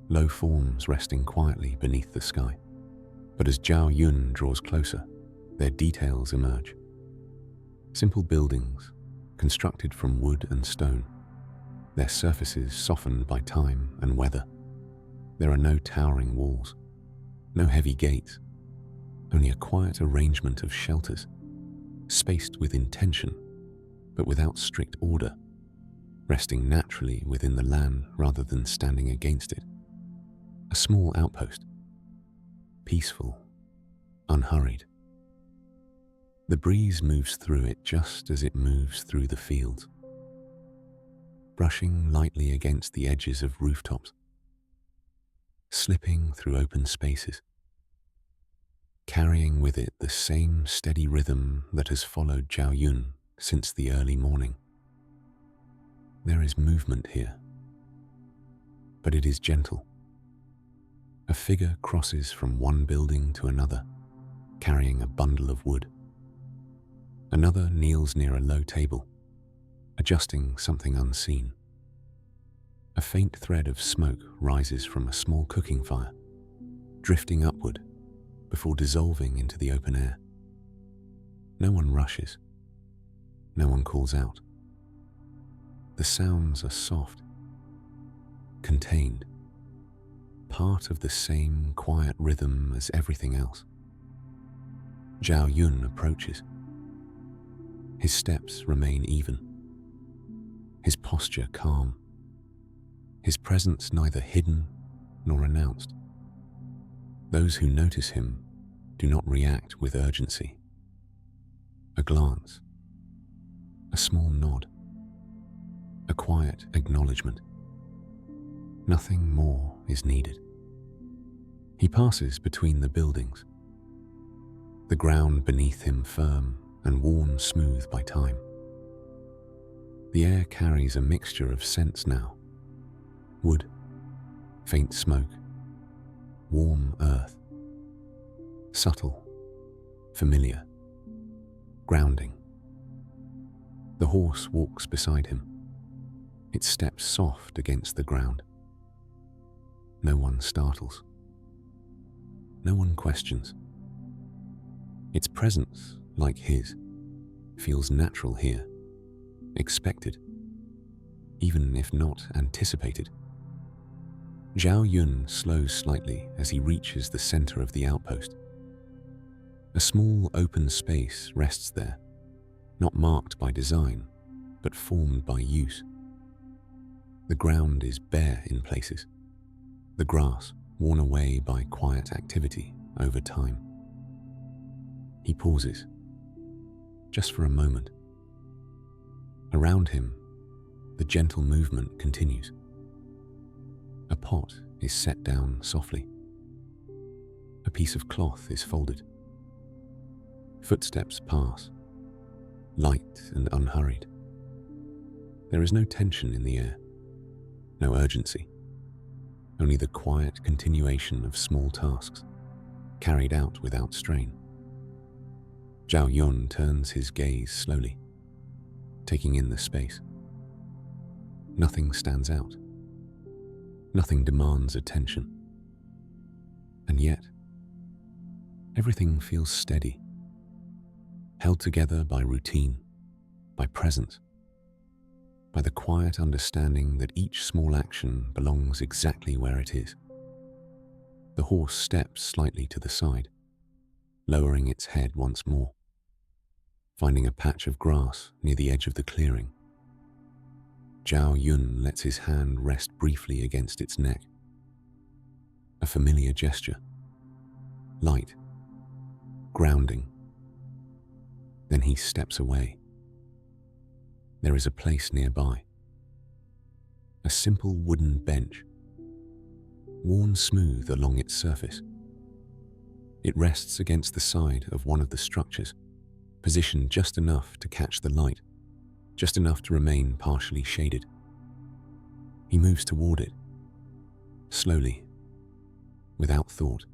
low forms resting quietly beneath the sky. But as Zhao Yun draws closer, their details emerge. Simple buildings, constructed from wood and stone, their surfaces softened by time and weather. There are no towering walls, no heavy gates, only a quiet arrangement of shelters, spaced with intention, but without strict order, resting naturally within the land rather than standing against it. A small outpost, peaceful, unhurried. The breeze moves through it just as it moves through the fields, brushing lightly against the edges of rooftops, slipping through open spaces, carrying with it the same steady rhythm that has followed Zhao Yun since the early morning. There is movement here, but it is gentle. A figure crosses from one building to another, carrying a bundle of wood. Another kneels near a low table, adjusting something unseen. A faint thread of smoke rises from a small cooking fire, drifting upward before dissolving into the open air. No one rushes. No one calls out. The sounds are soft, contained, part of the same quiet rhythm as everything else. Zhao Yun approaches. His steps remain even, his posture calm, his presence neither hidden nor announced. Those who notice him do not react with urgency. A glance, a small nod, a quiet acknowledgement. Nothing more is needed. He passes between the buildings, the ground beneath him firm and worn smooth by time. The air carries a mixture of scents now: wood, faint smoke, warm earth, subtle, familiar, grounding. The horse walks beside him, its steps soft against the ground. No one startles. No one questions. Its presence, like his, feels natural here, expected, even if not anticipated. Zhao Yun slows slightly as he reaches the center of the outpost. A small open space rests there, not marked by design, but formed by use. The ground is bare in places, the grass worn away by quiet activity over time. He pauses, just for a moment. Around him, the gentle movement continues. A pot is set down softly. A piece of cloth is folded. Footsteps pass, light and unhurried. There is no tension in the air, no urgency, only the quiet continuation of small tasks, carried out without strain. Zhao Yun turns his gaze slowly, taking in the space. Nothing stands out. Nothing demands attention. And yet, everything feels steady, held together by routine, by presence, by the quiet understanding that each small action belongs exactly where it is. The horse steps slightly to the side, lowering its head once more, finding a patch of grass near the edge of the clearing. Zhao Yun lets his hand rest briefly against its neck. A familiar gesture, light, grounding. Then he steps away. There is a place nearby, a simple wooden bench, worn smooth along its surface. It rests against the side of one of the structures, positioned just enough to catch the light, just enough to remain partially shaded. He moves toward it, slowly, without thought,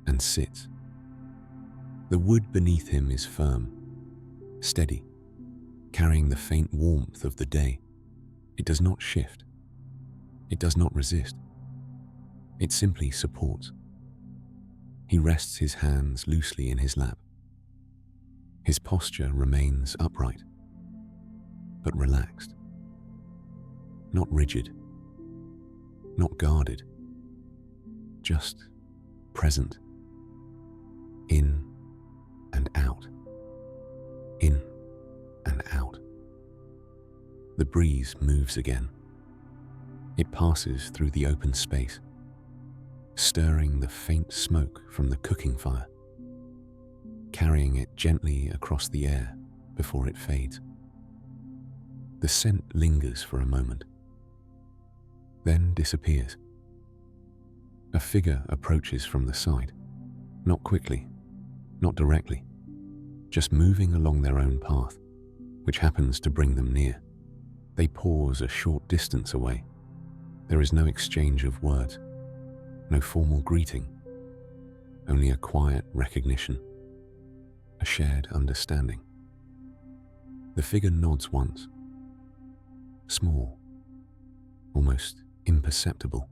and sits. The wood beneath him is firm, steady, carrying the faint warmth of the day. It does not shift. It does not resist. It simply supports. He rests his hands loosely in his lap. His posture remains upright, but relaxed. Not rigid, not guarded, just present. In and out. In and out. The breeze moves again. It passes through the open space, stirring the faint smoke from the cooking fire, carrying it gently across the air before it fades. The scent lingers for a moment, then disappears. A figure approaches from the side, not quickly, not directly, just moving along their own path, which happens to bring them near. They pause a short distance away. There is no exchange of words, no formal greeting, only a quiet recognition, a shared understanding. The figure nods once, small, almost imperceptible.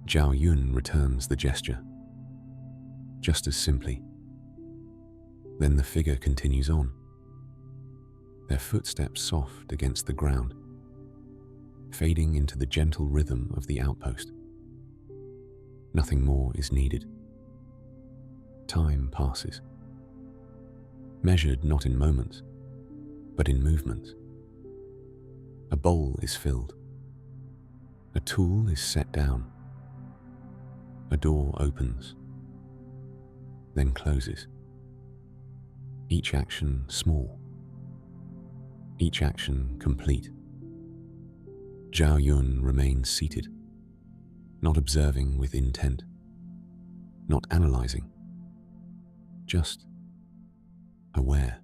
Zhao Yun returns the gesture, just as simply. Then the figure continues on, their footsteps soft against the ground, fading into the gentle rhythm of the outpost. Nothing more is needed. Time passes, measured not in moments, but in movements. A bowl is filled, A tool is set down. A door opens, then closes. Each action small, each action complete. Zhao Yun remains seated, not observing with intent, not analyzing, just aware.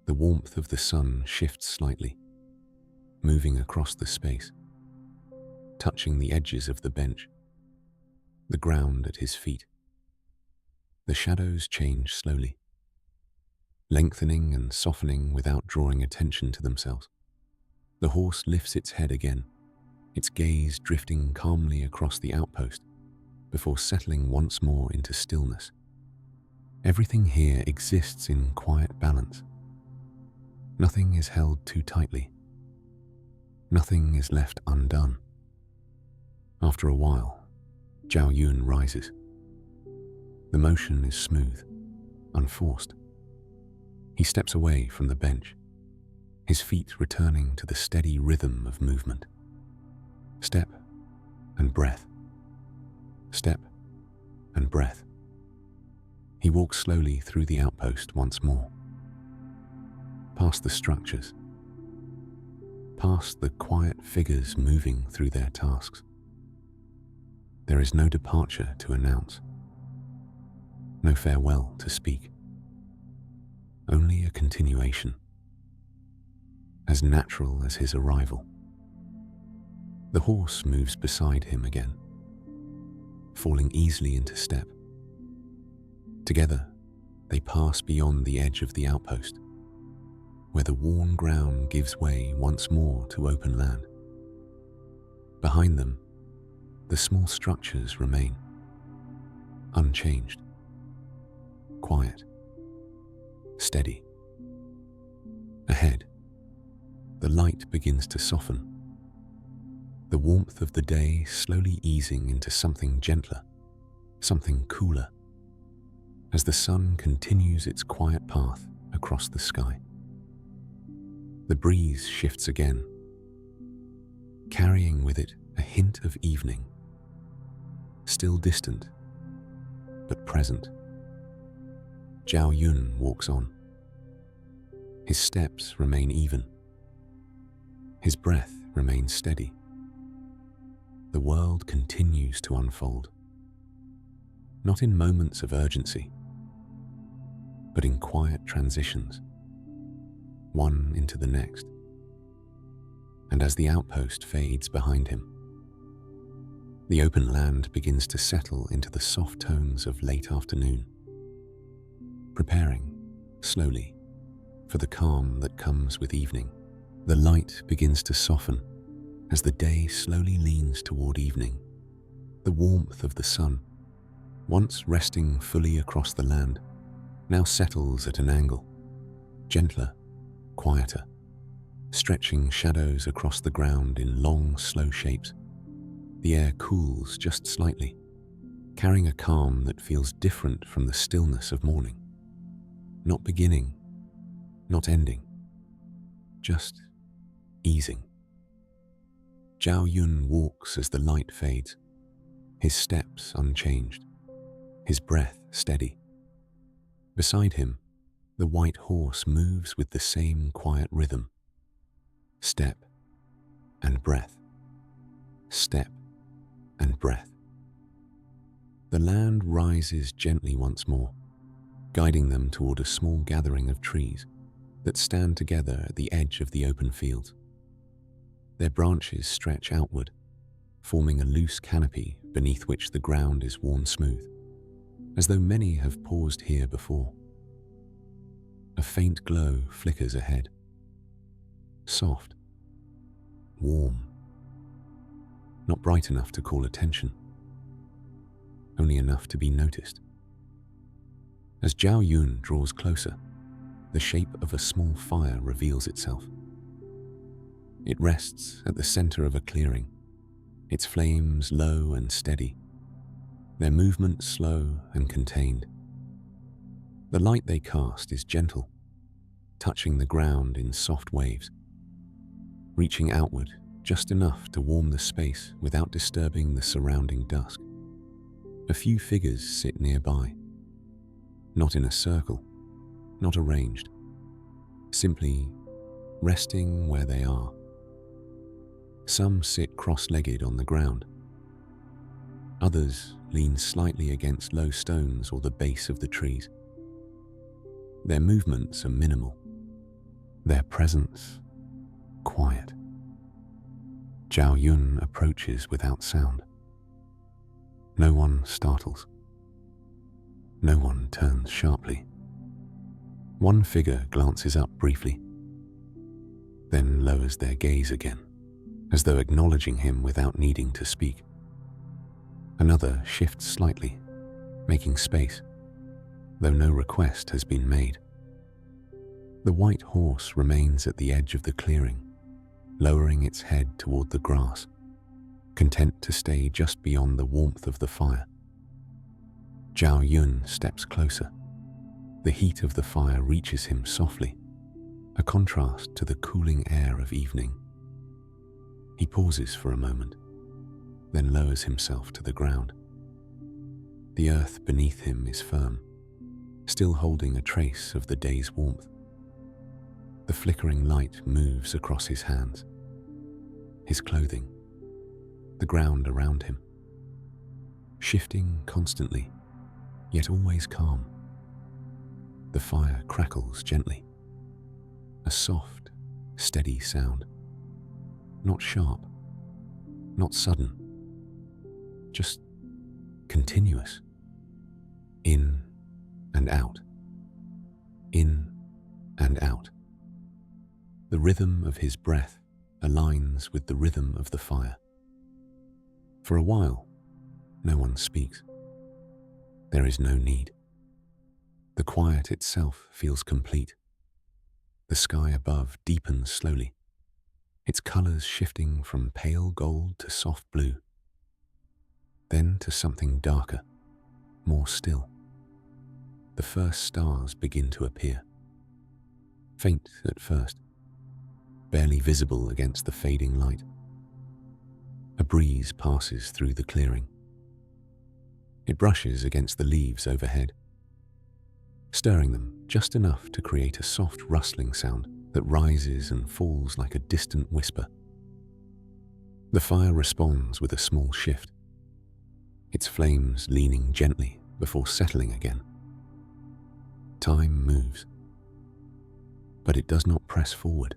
The warmth of the sun shifts slightly, moving across the space, touching the edges of the bench, the ground at his feet. The shadows change slowly, lengthening and softening without drawing attention to themselves. The horse lifts its head again, its gaze drifting calmly across the outpost before settling once more into stillness. Everything here exists in quiet balance. Nothing is held too tightly. Nothing is left undone. After a while, Zhao Yun rises. The motion is smooth, unforced. He steps away from the bench, his feet returning to the steady rhythm of movement. Step and breath. Step and breath. He walks slowly through the outpost once more, past the structures, past the quiet figures moving through their tasks. There is no departure to announce, no farewell to speak, only a continuation, as natural as his arrival. The horse moves beside him again, falling easily into step. Together, they pass beyond the edge of the outpost, where the worn ground gives way once more to open land. Behind them, the small structures remain, unchanged, quiet, steady. Ahead, the light begins to soften, the warmth of the day slowly easing into something gentler, something cooler, as the sun continues its quiet path across the sky. The breeze shifts again, carrying with it a hint of evening, still distant, but present. Zhao Yun walks on. His steps remain even. His breath remains steady. The world continues to unfold, not in moments of urgency, but in quiet transitions, one into the next. And as the outpost fades behind him, the open land begins to settle into the soft tones of late afternoon, preparing, slowly, for the calm that comes with evening. The light begins to soften as the day slowly leans toward evening. The warmth of the sun, once resting fully across the land, now settles at an angle, gentler, quieter, stretching shadows across the ground in long, slow shapes. The air cools just slightly, carrying a calm that feels different from the stillness of morning. Not beginning, not ending, just easing. Zhao Yun walks as the light fades, his steps unchanged, his breath steady. Beside him, the white horse moves with the same quiet rhythm. Step and breath, step and breath. The land rises gently once more, guiding them toward a small gathering of trees that stand together at the edge of the open field. Their branches stretch outward, forming a loose canopy beneath which the ground is worn smooth, as though many have paused here before. A faint glow flickers ahead, soft, warm, not bright enough to call attention, only enough to be noticed. As Zhao Yun draws closer, the shape of a small fire reveals itself. It rests at the center of a clearing, its flames low and steady, their movement slow and contained. The light they cast is gentle, touching the ground in soft waves, reaching outward just enough to warm the space without disturbing the surrounding dusk. A few figures sit nearby, not in a circle, not arranged, simply resting where they are. Some sit cross-legged on the ground. Others lean slightly against low stones or the base of the trees. Their movements are minimal, their presence quiet. Zhao Yun approaches without sound. No one startles. No one turns sharply. One figure glances up briefly, then lowers their gaze again, as though acknowledging him without needing to speak. Another shifts slightly, making space, though no request has been made. The white horse remains at the edge of the clearing, lowering its head toward the grass, content to stay just beyond the warmth of the fire. Zhao Yun steps closer. The heat of the fire reaches him softly, a contrast to the cooling air of evening. He pauses for a moment, then lowers himself to the ground. The earth beneath him is firm, still holding a trace of the day's warmth. The flickering light moves across his hands, his clothing, the ground around him, shifting constantly, yet always calm. The fire crackles gently, a soft, steady sound, not sharp, not sudden, just continuous, in and out, in and out. The rhythm of his breath aligns with the rhythm of the fire. For a while, no one speaks. There is no need. The quiet itself feels complete. The sky above deepens slowly, its colors shifting from pale gold to soft blue, then to something darker, more still. The first stars begin to appear, faint at first, barely visible against the fading light. A breeze passes through the clearing. It brushes against the leaves overhead, stirring them just enough to create a soft rustling sound that rises and falls like a distant whisper. The fire responds with a small shift, its flames leaning gently before settling again. Time moves, but it does not press forward.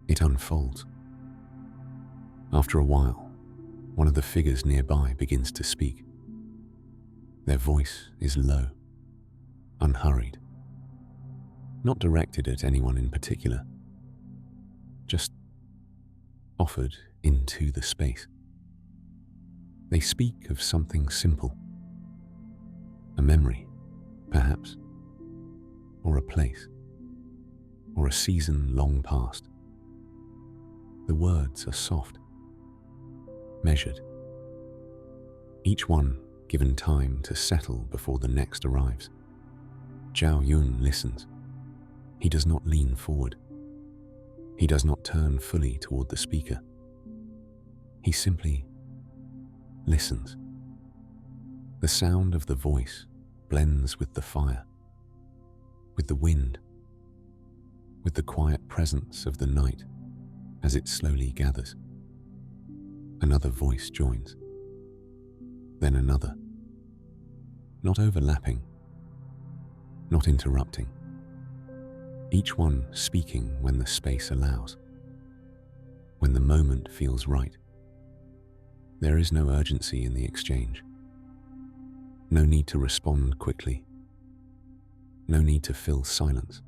It unfolds. After a while, one of the figures nearby begins to speak. Their voice is low, unhurried, not directed at anyone in particular, just offered into the space. They speak of something simple, a memory, perhaps, or a place, or a season long past. The words are soft, measured, each one given time to settle before the next arrives. Zhao Yun listens. He does not lean forward. He does not turn fully toward the speaker. He simply listens. The sound of the voice blends with the fire, with the wind, with the quiet presence of the night as it slowly gathers. Another voice joins, then another, not overlapping, not interrupting, each one speaking when the space allows, when the moment feels right. There is no urgency in the exchange, no need to respond quickly, no need to fill silence.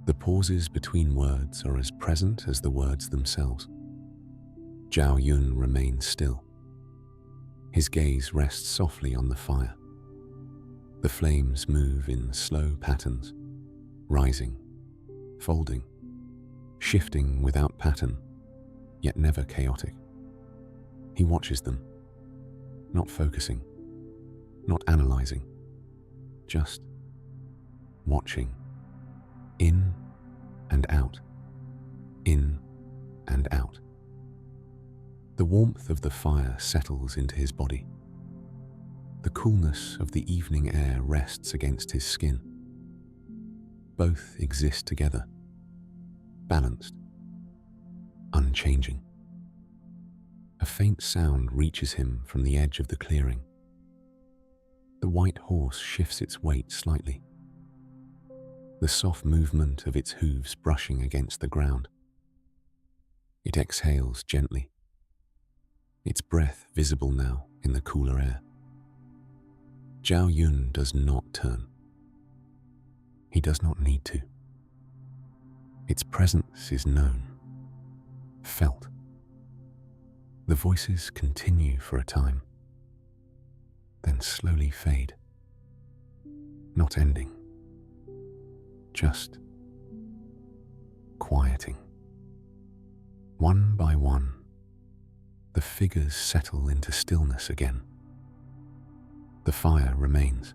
The pauses between words are as present as the words themselves. Zhao Yun remains still. His gaze rests softly on the fire. The flames move in slow patterns, rising, folding, shifting without pattern, yet never chaotic. He watches them, not focusing, not analyzing, just watching. In and out, in and out. The warmth of the fire settles into his body. The coolness of the evening air rests against his skin. Both exist together, balanced, unchanging. A faint sound reaches him from the edge of the clearing. The white horse shifts its weight slightly, the soft movement of its hooves brushing against the ground. It exhales gently, its breath visible now in the cooler air. Zhao Yun does not turn. He does not need to. Its presence is known, felt. The voices continue for a time, then slowly fade, not ending, just quieting. One by one, the figures settle into stillness again. The fire remains.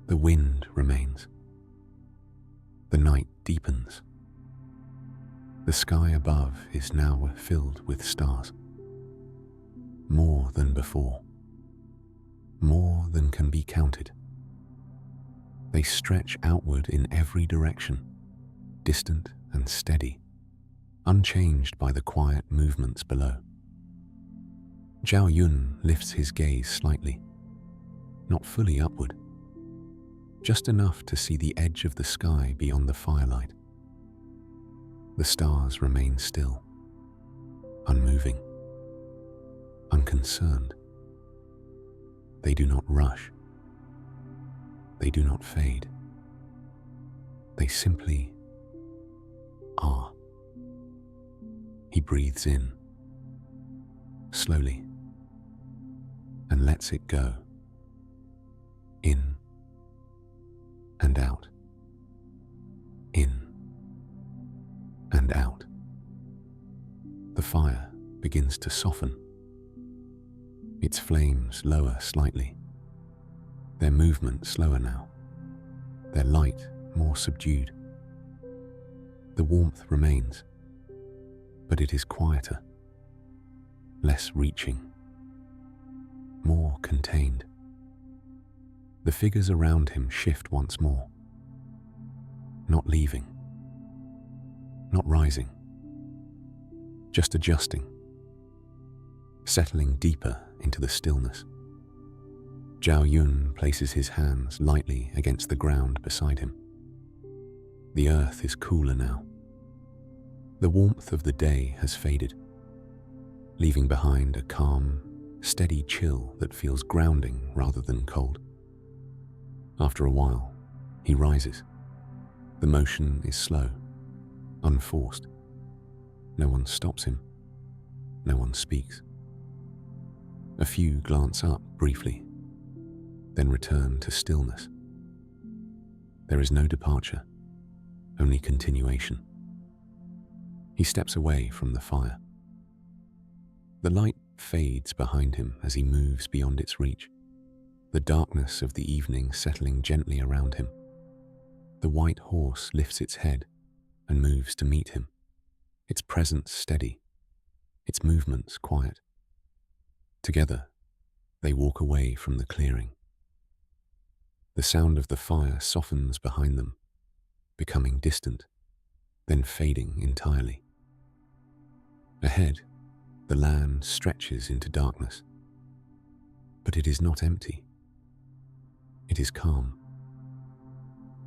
The wind remains. The night deepens. The sky above is now filled with stars. More than before. More than can be counted. They stretch outward in every direction, distant and steady, unchanged by the quiet movements below. Zhao Yun lifts his gaze slightly, not fully upward, just enough to see the edge of the sky beyond the firelight. The stars remain still, unmoving, unconcerned. They do not rush. They do not fade. They simply are. He breathes in, slowly, and lets it go, in and out, in and out. The fire begins to soften. Its flames lower slightly, their movement slower now, their light more subdued. The warmth remains, but it is quieter, less reaching, more contained. The figures around him shift once more, not leaving, not rising, just adjusting, settling deeper into the stillness. Zhao Yun places his hands lightly against the ground beside him. The earth is cooler now. The warmth of the day has faded, leaving behind a calm, steady chill that feels grounding rather than cold. After a while, he rises. The motion is slow, unforced. No one stops him. No one speaks. A few glance up briefly, then return to stillness. There is no departure, only continuation. He steps away from the fire. The light fades behind him as he moves beyond its reach, the darkness of the evening settling gently around him. The white horse lifts its head and moves to meet him, its presence steady, its movements quiet. Together, they walk away from the clearing. The sound of the fire softens behind them, becoming distant, then fading entirely. Ahead, the land stretches into darkness, but it is not empty. It is calm,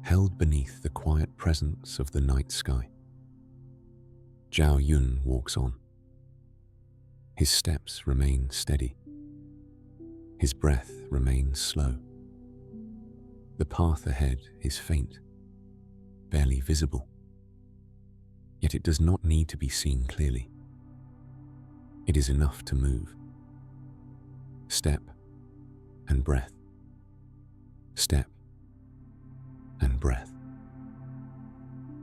held beneath the quiet presence of the night sky. Zhao Yun walks on. His steps remain steady. His breath remains slow. The path ahead is faint, barely visible. Yet it does not need to be seen clearly. It is enough to move. Step and breath. Step and breath.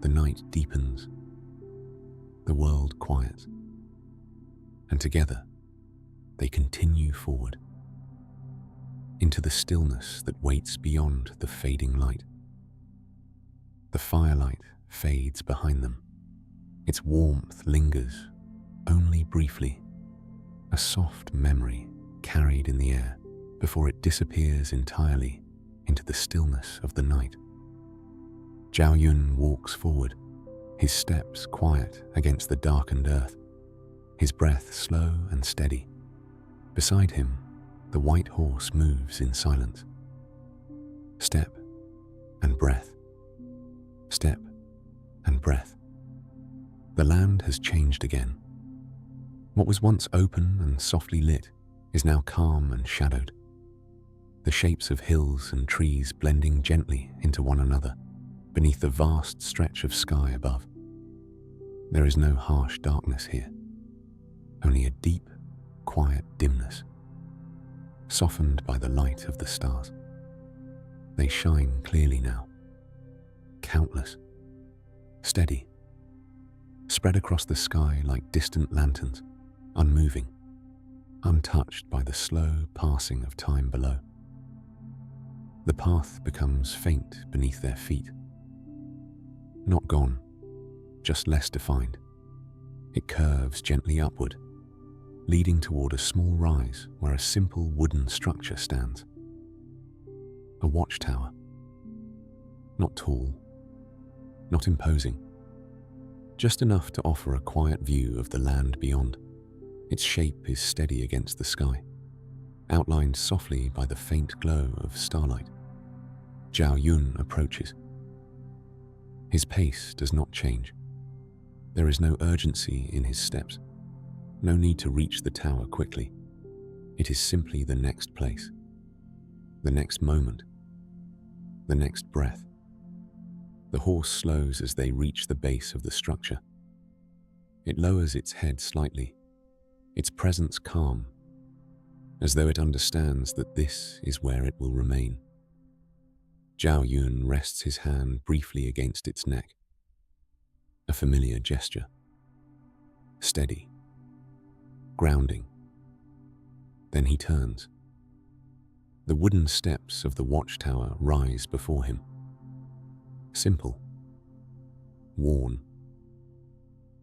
The night deepens. The world quiets. And together, they continue forward into the stillness that waits beyond the fading light. The firelight fades behind them, Its warmth lingers, only briefly, a soft memory carried in the air before it disappears entirely into the stillness of the night. Zhao Yun walks forward, his steps quiet against the darkened earth, his breath slow and steady. Beside him, the white horse moves in silence. Step and breath. Step and breath. The land has changed again. What was once open and softly lit is now calm and shadowed, the shapes of hills and trees blending gently into one another beneath the vast stretch of sky above. There is no harsh darkness here, only a deep, quiet dimness, softened by the light of the stars. They shine clearly now, countless, steady, spread across the sky like distant lanterns, unmoving, untouched by the slow passing of time below. The path becomes faint beneath their feet. Not gone, just less defined. It curves gently upward, leading toward a small rise where a simple wooden structure stands. A watchtower. Not tall, not imposing, just enough to offer a quiet view of the land beyond. Its shape is steady against the sky, outlined softly by the faint glow of starlight. Zhao Yun approaches. His pace does not change. There is no urgency in his steps, no need to reach the tower quickly. It is simply the next place, the next moment, the next breath. The horse slows as they reach the base of the structure. It lowers its head slightly, its presence calm, as though it understands that this is where it will remain. Zhao Yun rests his hand briefly against its neck. A familiar gesture. Steady. Grounding. Then he turns. The wooden steps of the watchtower rise before him. Simple. Worn.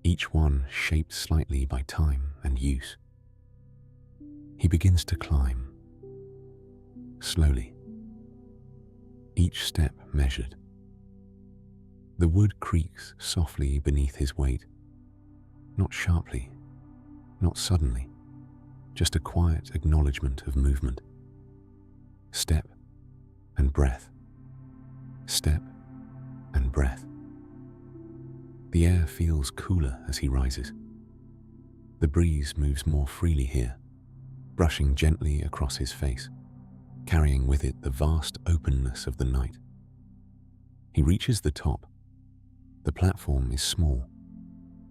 Each one shaped slightly by time and use. He begins to climb. Slowly. Each step measured. The wood creaks softly beneath his weight. Not sharply, not suddenly, just a quiet acknowledgement of movement. Step and breath. Step and breath. The air feels cooler as he rises. The breeze moves more freely here, brushing gently across his face, carrying with it the vast openness of the night. He reaches the top. The platform is small,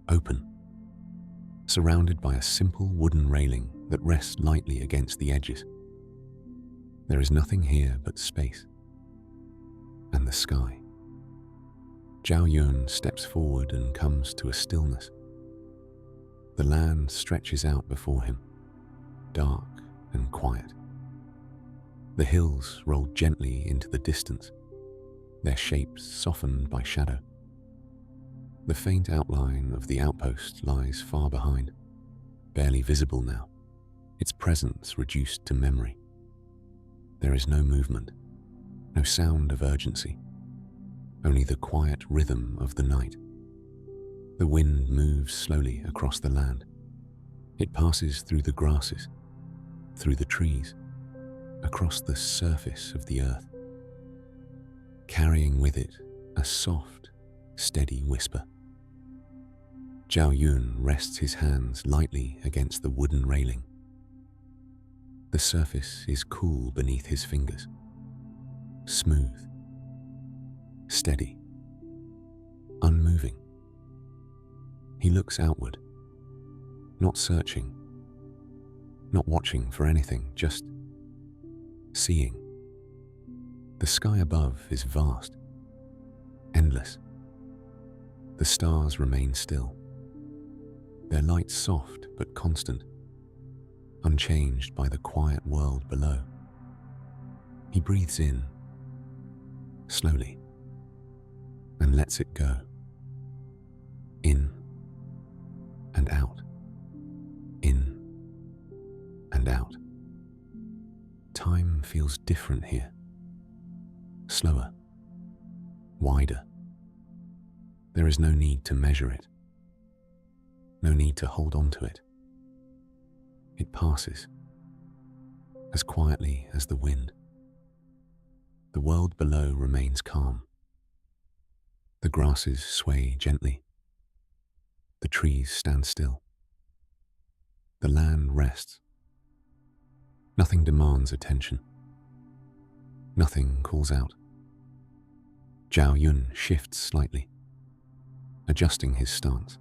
open, surrounded by a simple wooden railing that rests lightly against the edges. There is nothing here but space and the sky. Zhao Yun steps forward and comes to a stillness. The land stretches out before him, dark and quiet. The hills roll gently into the distance, their shapes softened by shadow. The faint outline of the outpost lies far behind, barely visible now, its presence reduced to memory. There is no movement, no sound of urgency, only the quiet rhythm of the night. The wind moves slowly across the land. It passes through the grasses, through the trees, across the surface of the earth, carrying with it a soft, steady whisper. Zhao Yun rests his hands lightly against the wooden railing. The surface is cool beneath his fingers, smooth, steady, unmoving. He looks outward, not searching, not watching for anything, just seeing. The sky above is vast, endless. The stars remain still, their light soft but constant, unchanged by the quiet world below. He breathes in, slowly, and lets it go. In and out, in and out. Time feels different here, slower, wider. There is no need to measure it, no need to hold on to it. It passes, as quietly as the wind. The world below remains calm. The grasses sway gently. The trees stand still. The land rests. Nothing demands attention. Nothing calls out. Zhao Yun shifts slightly, adjusting his stance.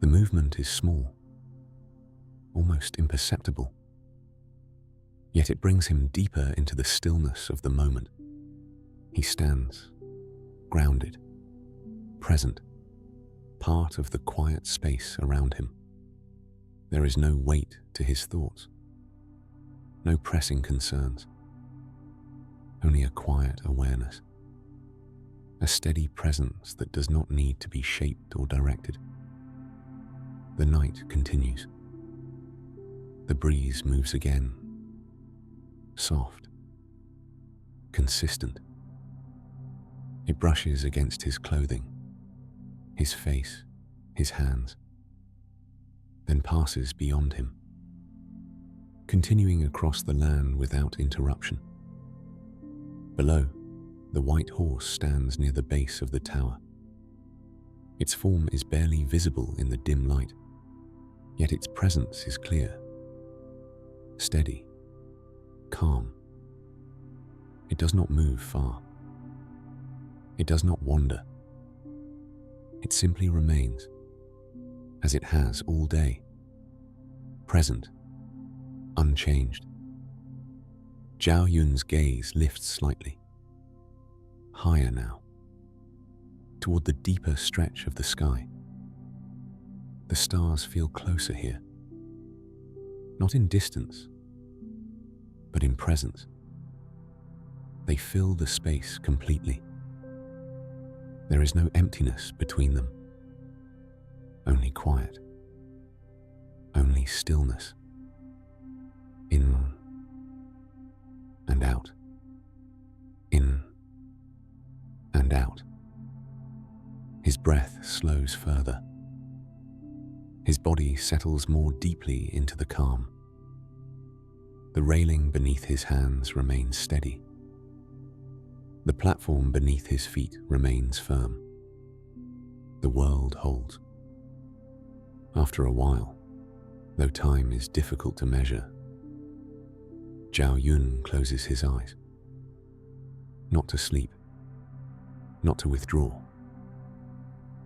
The movement is small, almost imperceptible, yet it brings him deeper into the stillness of the moment. He stands, grounded, present, part of the quiet space around him. There is no weight to his thoughts, no pressing concerns, only a quiet awareness, a steady presence that does not need to be shaped or directed. The night continues. The breeze moves again, soft, consistent. It brushes against his clothing, his face, his hands, then passes beyond him, continuing across the land without interruption. Below, the white horse stands near the base of the tower. Its form is barely visible in the dim light, yet its presence is clear, steady, calm. It does not move far. It does not wander. It simply remains, as it has all day, present, unchanged. Zhao Yun's gaze lifts slightly, higher now, toward the deeper stretch of the sky. The stars feel closer here, not in distance, but in presence. They fill the space completely. There is no emptiness between them, only quiet, only stillness, in and out, in and out. His breath slows further. His body settles more deeply into the calm. The railing beneath his hands remains steady. The platform beneath his feet remains firm. The world holds. After a while, though time is difficult to measure, Zhao Yun closes his eyes. Not to sleep, not to withdraw,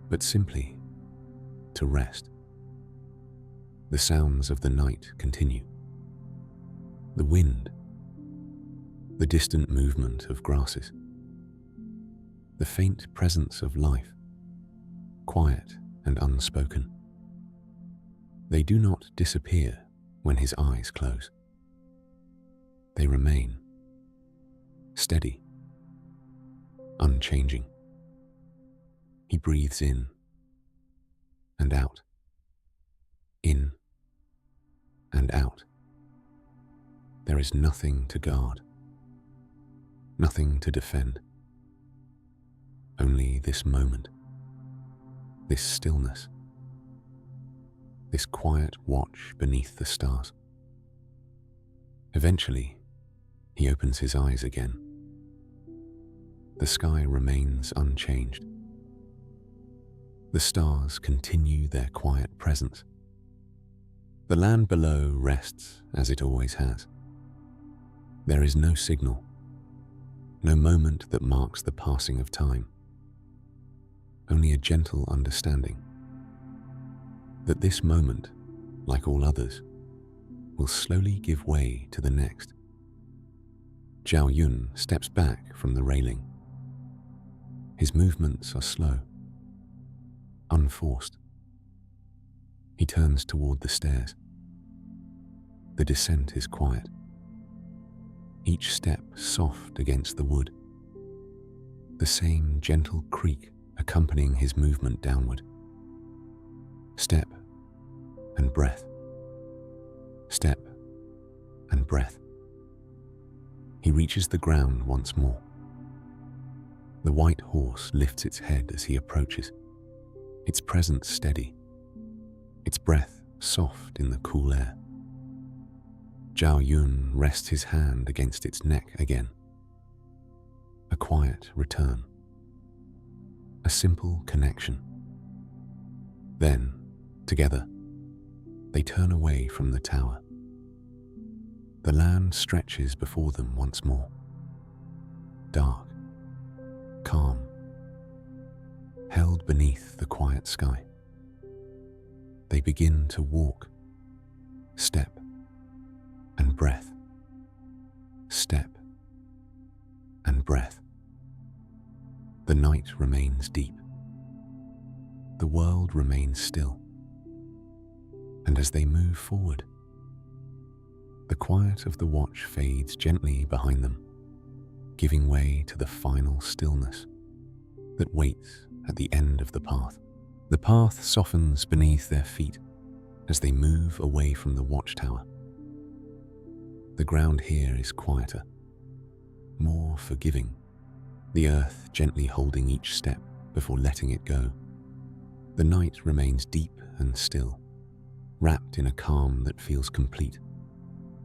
but simply to rest. The sounds of the night continue. The wind, the distant movement of grasses, the faint presence of life, quiet and unspoken. They do not disappear when his eyes close. They remain, steady, unchanging. He breathes in and out, in and out. There is nothing to guard, nothing to defend. Only this moment, this stillness, this quiet watch beneath the stars. Eventually, he opens his eyes again. The sky remains unchanged. The stars continue their quiet presence. The land below rests as it always has. There is no signal, no moment that marks the passing of time. Only a gentle understanding that this moment, like all others, will slowly give way to the next. Zhao Yun steps back from the railing. His movements are slow, unforced. He turns toward the stairs. The descent is quiet, each step soft against the wood, the same gentle creak accompanying his movement downward. Step and breath. Step and breath. He reaches the ground once more. The white horse lifts its head as he approaches, its presence steady, its breath soft in the cool air. Zhao Yun rests his hand against its neck again. A quiet return. A simple connection. Then, together, they turn away from the tower. The land stretches before them once more. Dark, calm, held beneath the quiet sky. They begin to walk, step and breath, step and breath. The night remains deep. The world remains still. And as they move forward, the quiet of the watch fades gently behind them, giving way to the final stillness that waits at the end of the path. The path softens beneath their feet as they move away from the watchtower. The ground here is quieter, more forgiving, the earth gently holding each step before letting it go. The night remains deep and still, wrapped in a calm that feels complete,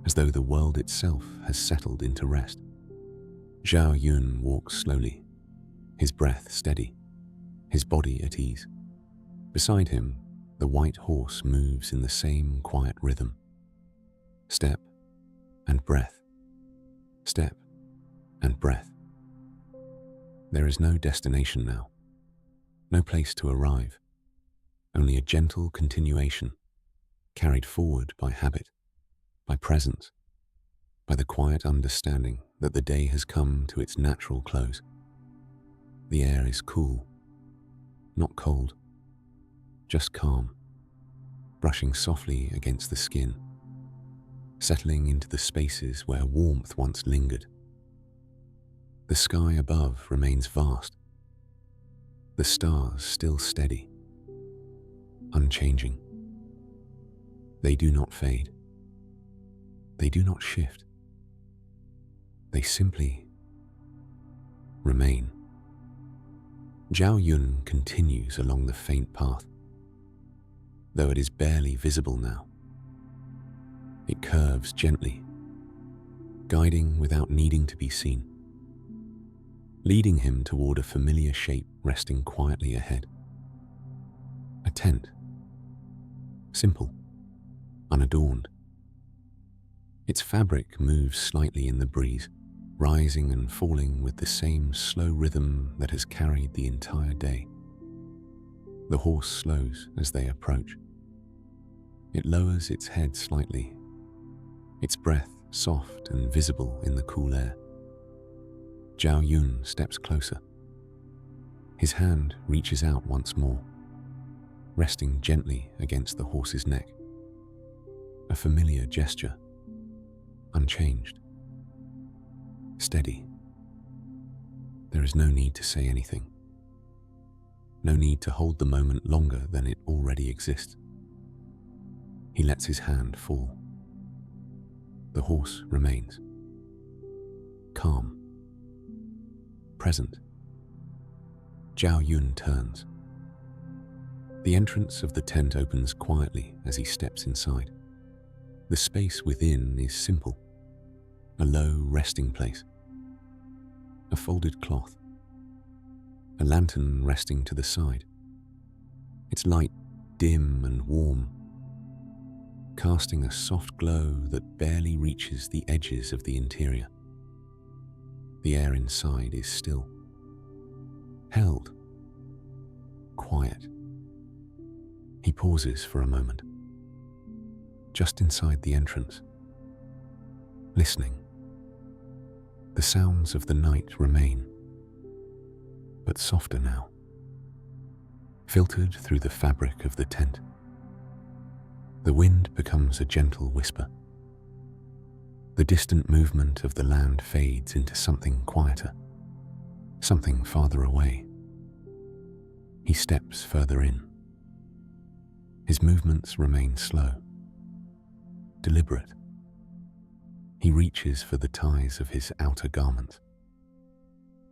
as though the world itself has settled into rest. Zhao Yun walks slowly, his breath steady, his body at ease. Beside him, the white horse moves in the same quiet rhythm. Step and breath, step and breath. There is no destination now, no place to arrive, only a gentle continuation, carried forward by habit, by presence, by the quiet understanding that the day has come to its natural close. The air is cool, not cold, just calm, brushing softly against the skin, settling into the spaces where warmth once lingered. The sky above remains vast, the stars still steady, unchanging. They do not fade. They do not shift. They simply remain. Zhao Yun continues along the faint path, though it is barely visible now. It curves gently, guiding without needing to be seen, leading him toward a familiar shape resting quietly ahead. A tent, simple, unadorned. Its fabric moves slightly in the breeze, rising and falling with the same slow rhythm that has carried the entire day. The horse slows as they approach. It lowers its head slightly, its breath soft and visible in the cool air. Zhao Yun steps closer. His hand reaches out once more, resting gently against the horse's neck. A familiar gesture, unchanged, steady. There is no need to say anything, no need to hold the moment longer than it already exists. He lets his hand fall. The horse remains, calm, present. Zhao Yun turns. The entrance of the tent opens quietly as he steps inside. The space within is simple, a low resting place, a folded cloth, a lantern resting to the side, its light dim and warm, casting a soft glow that barely reaches the edges of the interior. The air inside is still, held, quiet. He pauses for a moment, just inside the entrance, listening. The sounds of the night remain, but softer now, filtered through the fabric of the tent. The wind becomes a gentle whisper. The distant movement of the land fades into something quieter, something farther away. He steps further in. His movements remain slow, deliberate. He reaches for the ties of his outer garments,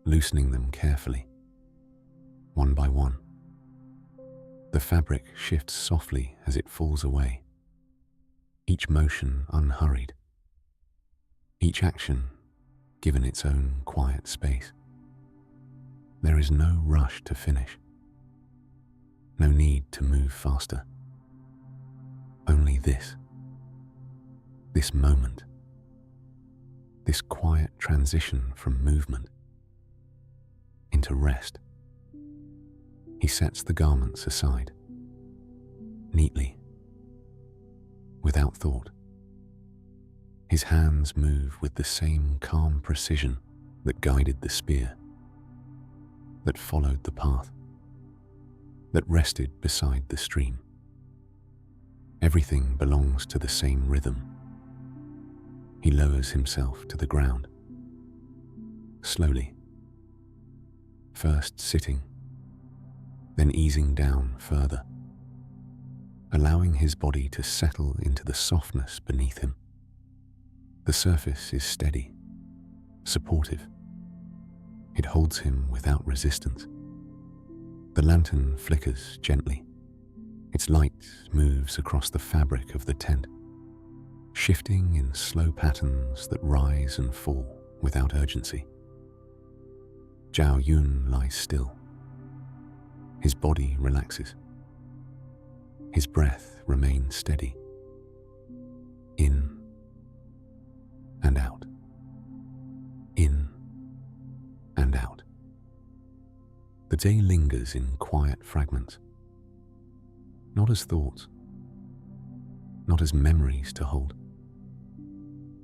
loosening them carefully, one by one. The fabric shifts softly as it falls away, each motion unhurried, each action given its own quiet space. There is no rush to finish, no need to move faster. Only this moment, this quiet transition from movement into rest. He sets the garments aside, neatly, without thought. His hands move with the same calm precision that guided the spear, that followed the path, that rested beside the stream. Everything belongs to the same rhythm. He lowers himself to the ground, slowly, first sitting, then easing down further, allowing his body to settle into the softness beneath him. The surface is steady, supportive. It holds him without resistance. The lantern flickers gently. Its light moves across the fabric of the tent, shifting in slow patterns that rise and fall without urgency. Zhao Yun lies still. His body relaxes. His breath remains steady. In and out. In and out. The day lingers in quiet fragments, not as thoughts, not as memories to hold,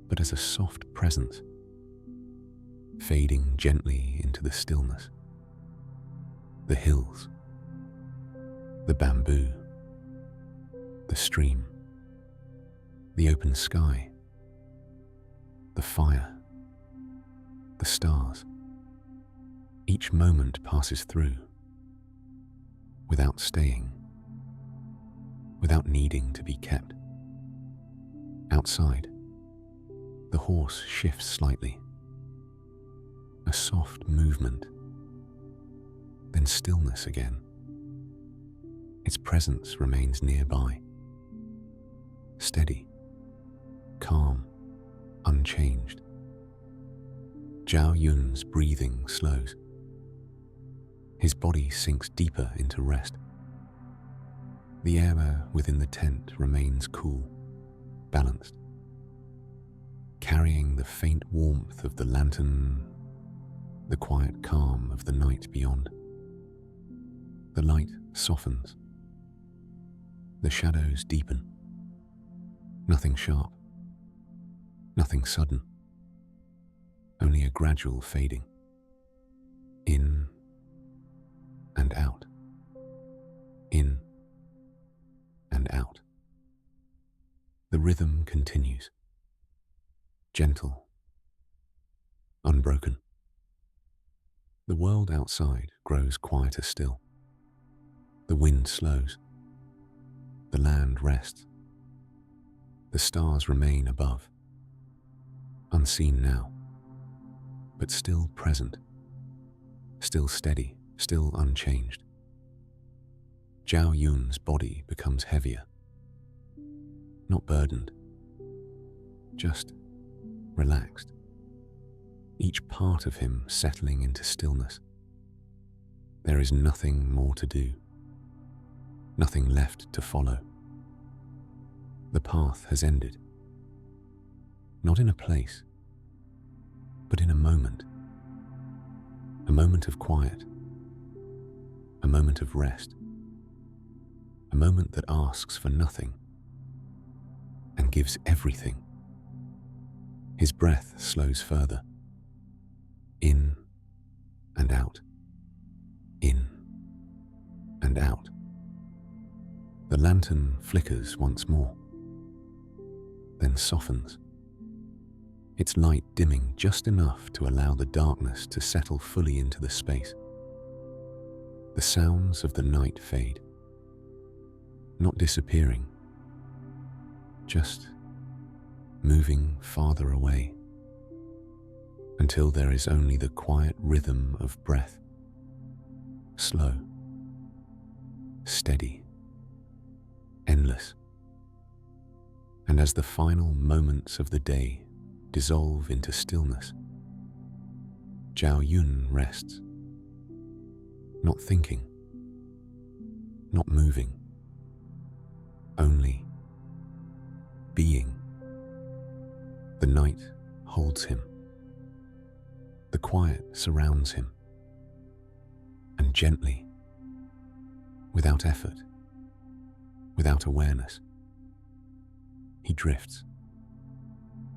but as a soft presence, fading gently into the stillness. The hills, the bamboo, the stream, the open sky, the fire, the stars. Each moment passes through, without staying, without needing to be kept. Outside, the horse shifts slightly, a soft movement, then stillness again. Its presence remains nearby, steady, calm, unchanged. Zhao Yun's breathing slows. His body sinks deeper into rest. The air within the tent remains cool, balanced, carrying the faint warmth of the lantern, the quiet calm of the night beyond. The light softens. The shadows deepen. Nothing sharp, nothing sudden, only a gradual fading. In and out. In and out. The rhythm continues, gentle, unbroken. The world outside grows quieter still. The wind slows. The land rests. The stars remain above, unseen now, but still present, still steady, still unchanged. Zhao Yun's body becomes heavier, not burdened, just relaxed, each part of him settling into stillness. There is nothing more to do, nothing left to follow. The path has ended, not in a place, but in a moment of quiet, a moment of rest, a moment that asks for nothing and gives everything. His breath slows further, in and out, in and out. The lantern flickers once more, then softens, its light dimming just enough to allow the darkness to settle fully into the space. The sounds of the night fade. not disappearing, just moving farther away until there is only the quiet rhythm of breath, slow, steady, endless. And as the final moments of the day dissolve into stillness, Zhao Yun rests, not thinking, not moving, only being. The night holds him. The quiet surrounds him. And gently, without effort, without awareness, he drifts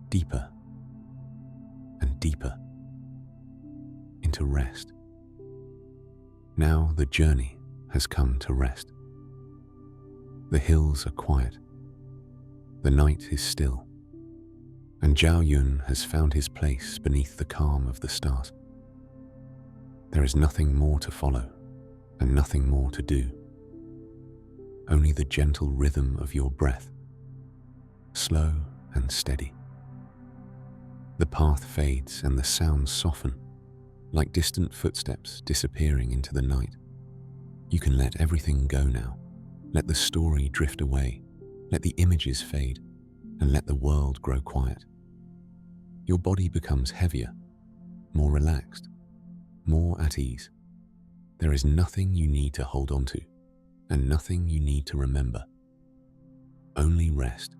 deeper and deeper into rest. Now the journey has come to rest. The hills are quiet. The night is still. And Zhao Yun has found his place beneath the calm of the stars. There is nothing more to follow and nothing more to do. Only the gentle rhythm of your breath, slow and steady. The path fades and the sounds soften, like distant footsteps disappearing into the night. You can let everything go now. Let the story drift away. Let the images fade, and let the world grow quiet. Your body becomes heavier, more relaxed, more at ease. There is nothing you need to hold on to, and nothing you need to remember. Only rest.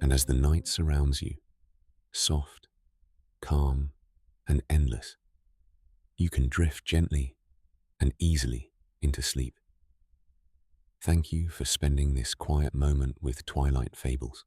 And as the night surrounds you, soft, calm, and endless, you can drift gently and easily into sleep. Thank you for spending this quiet moment with Twilight Fables.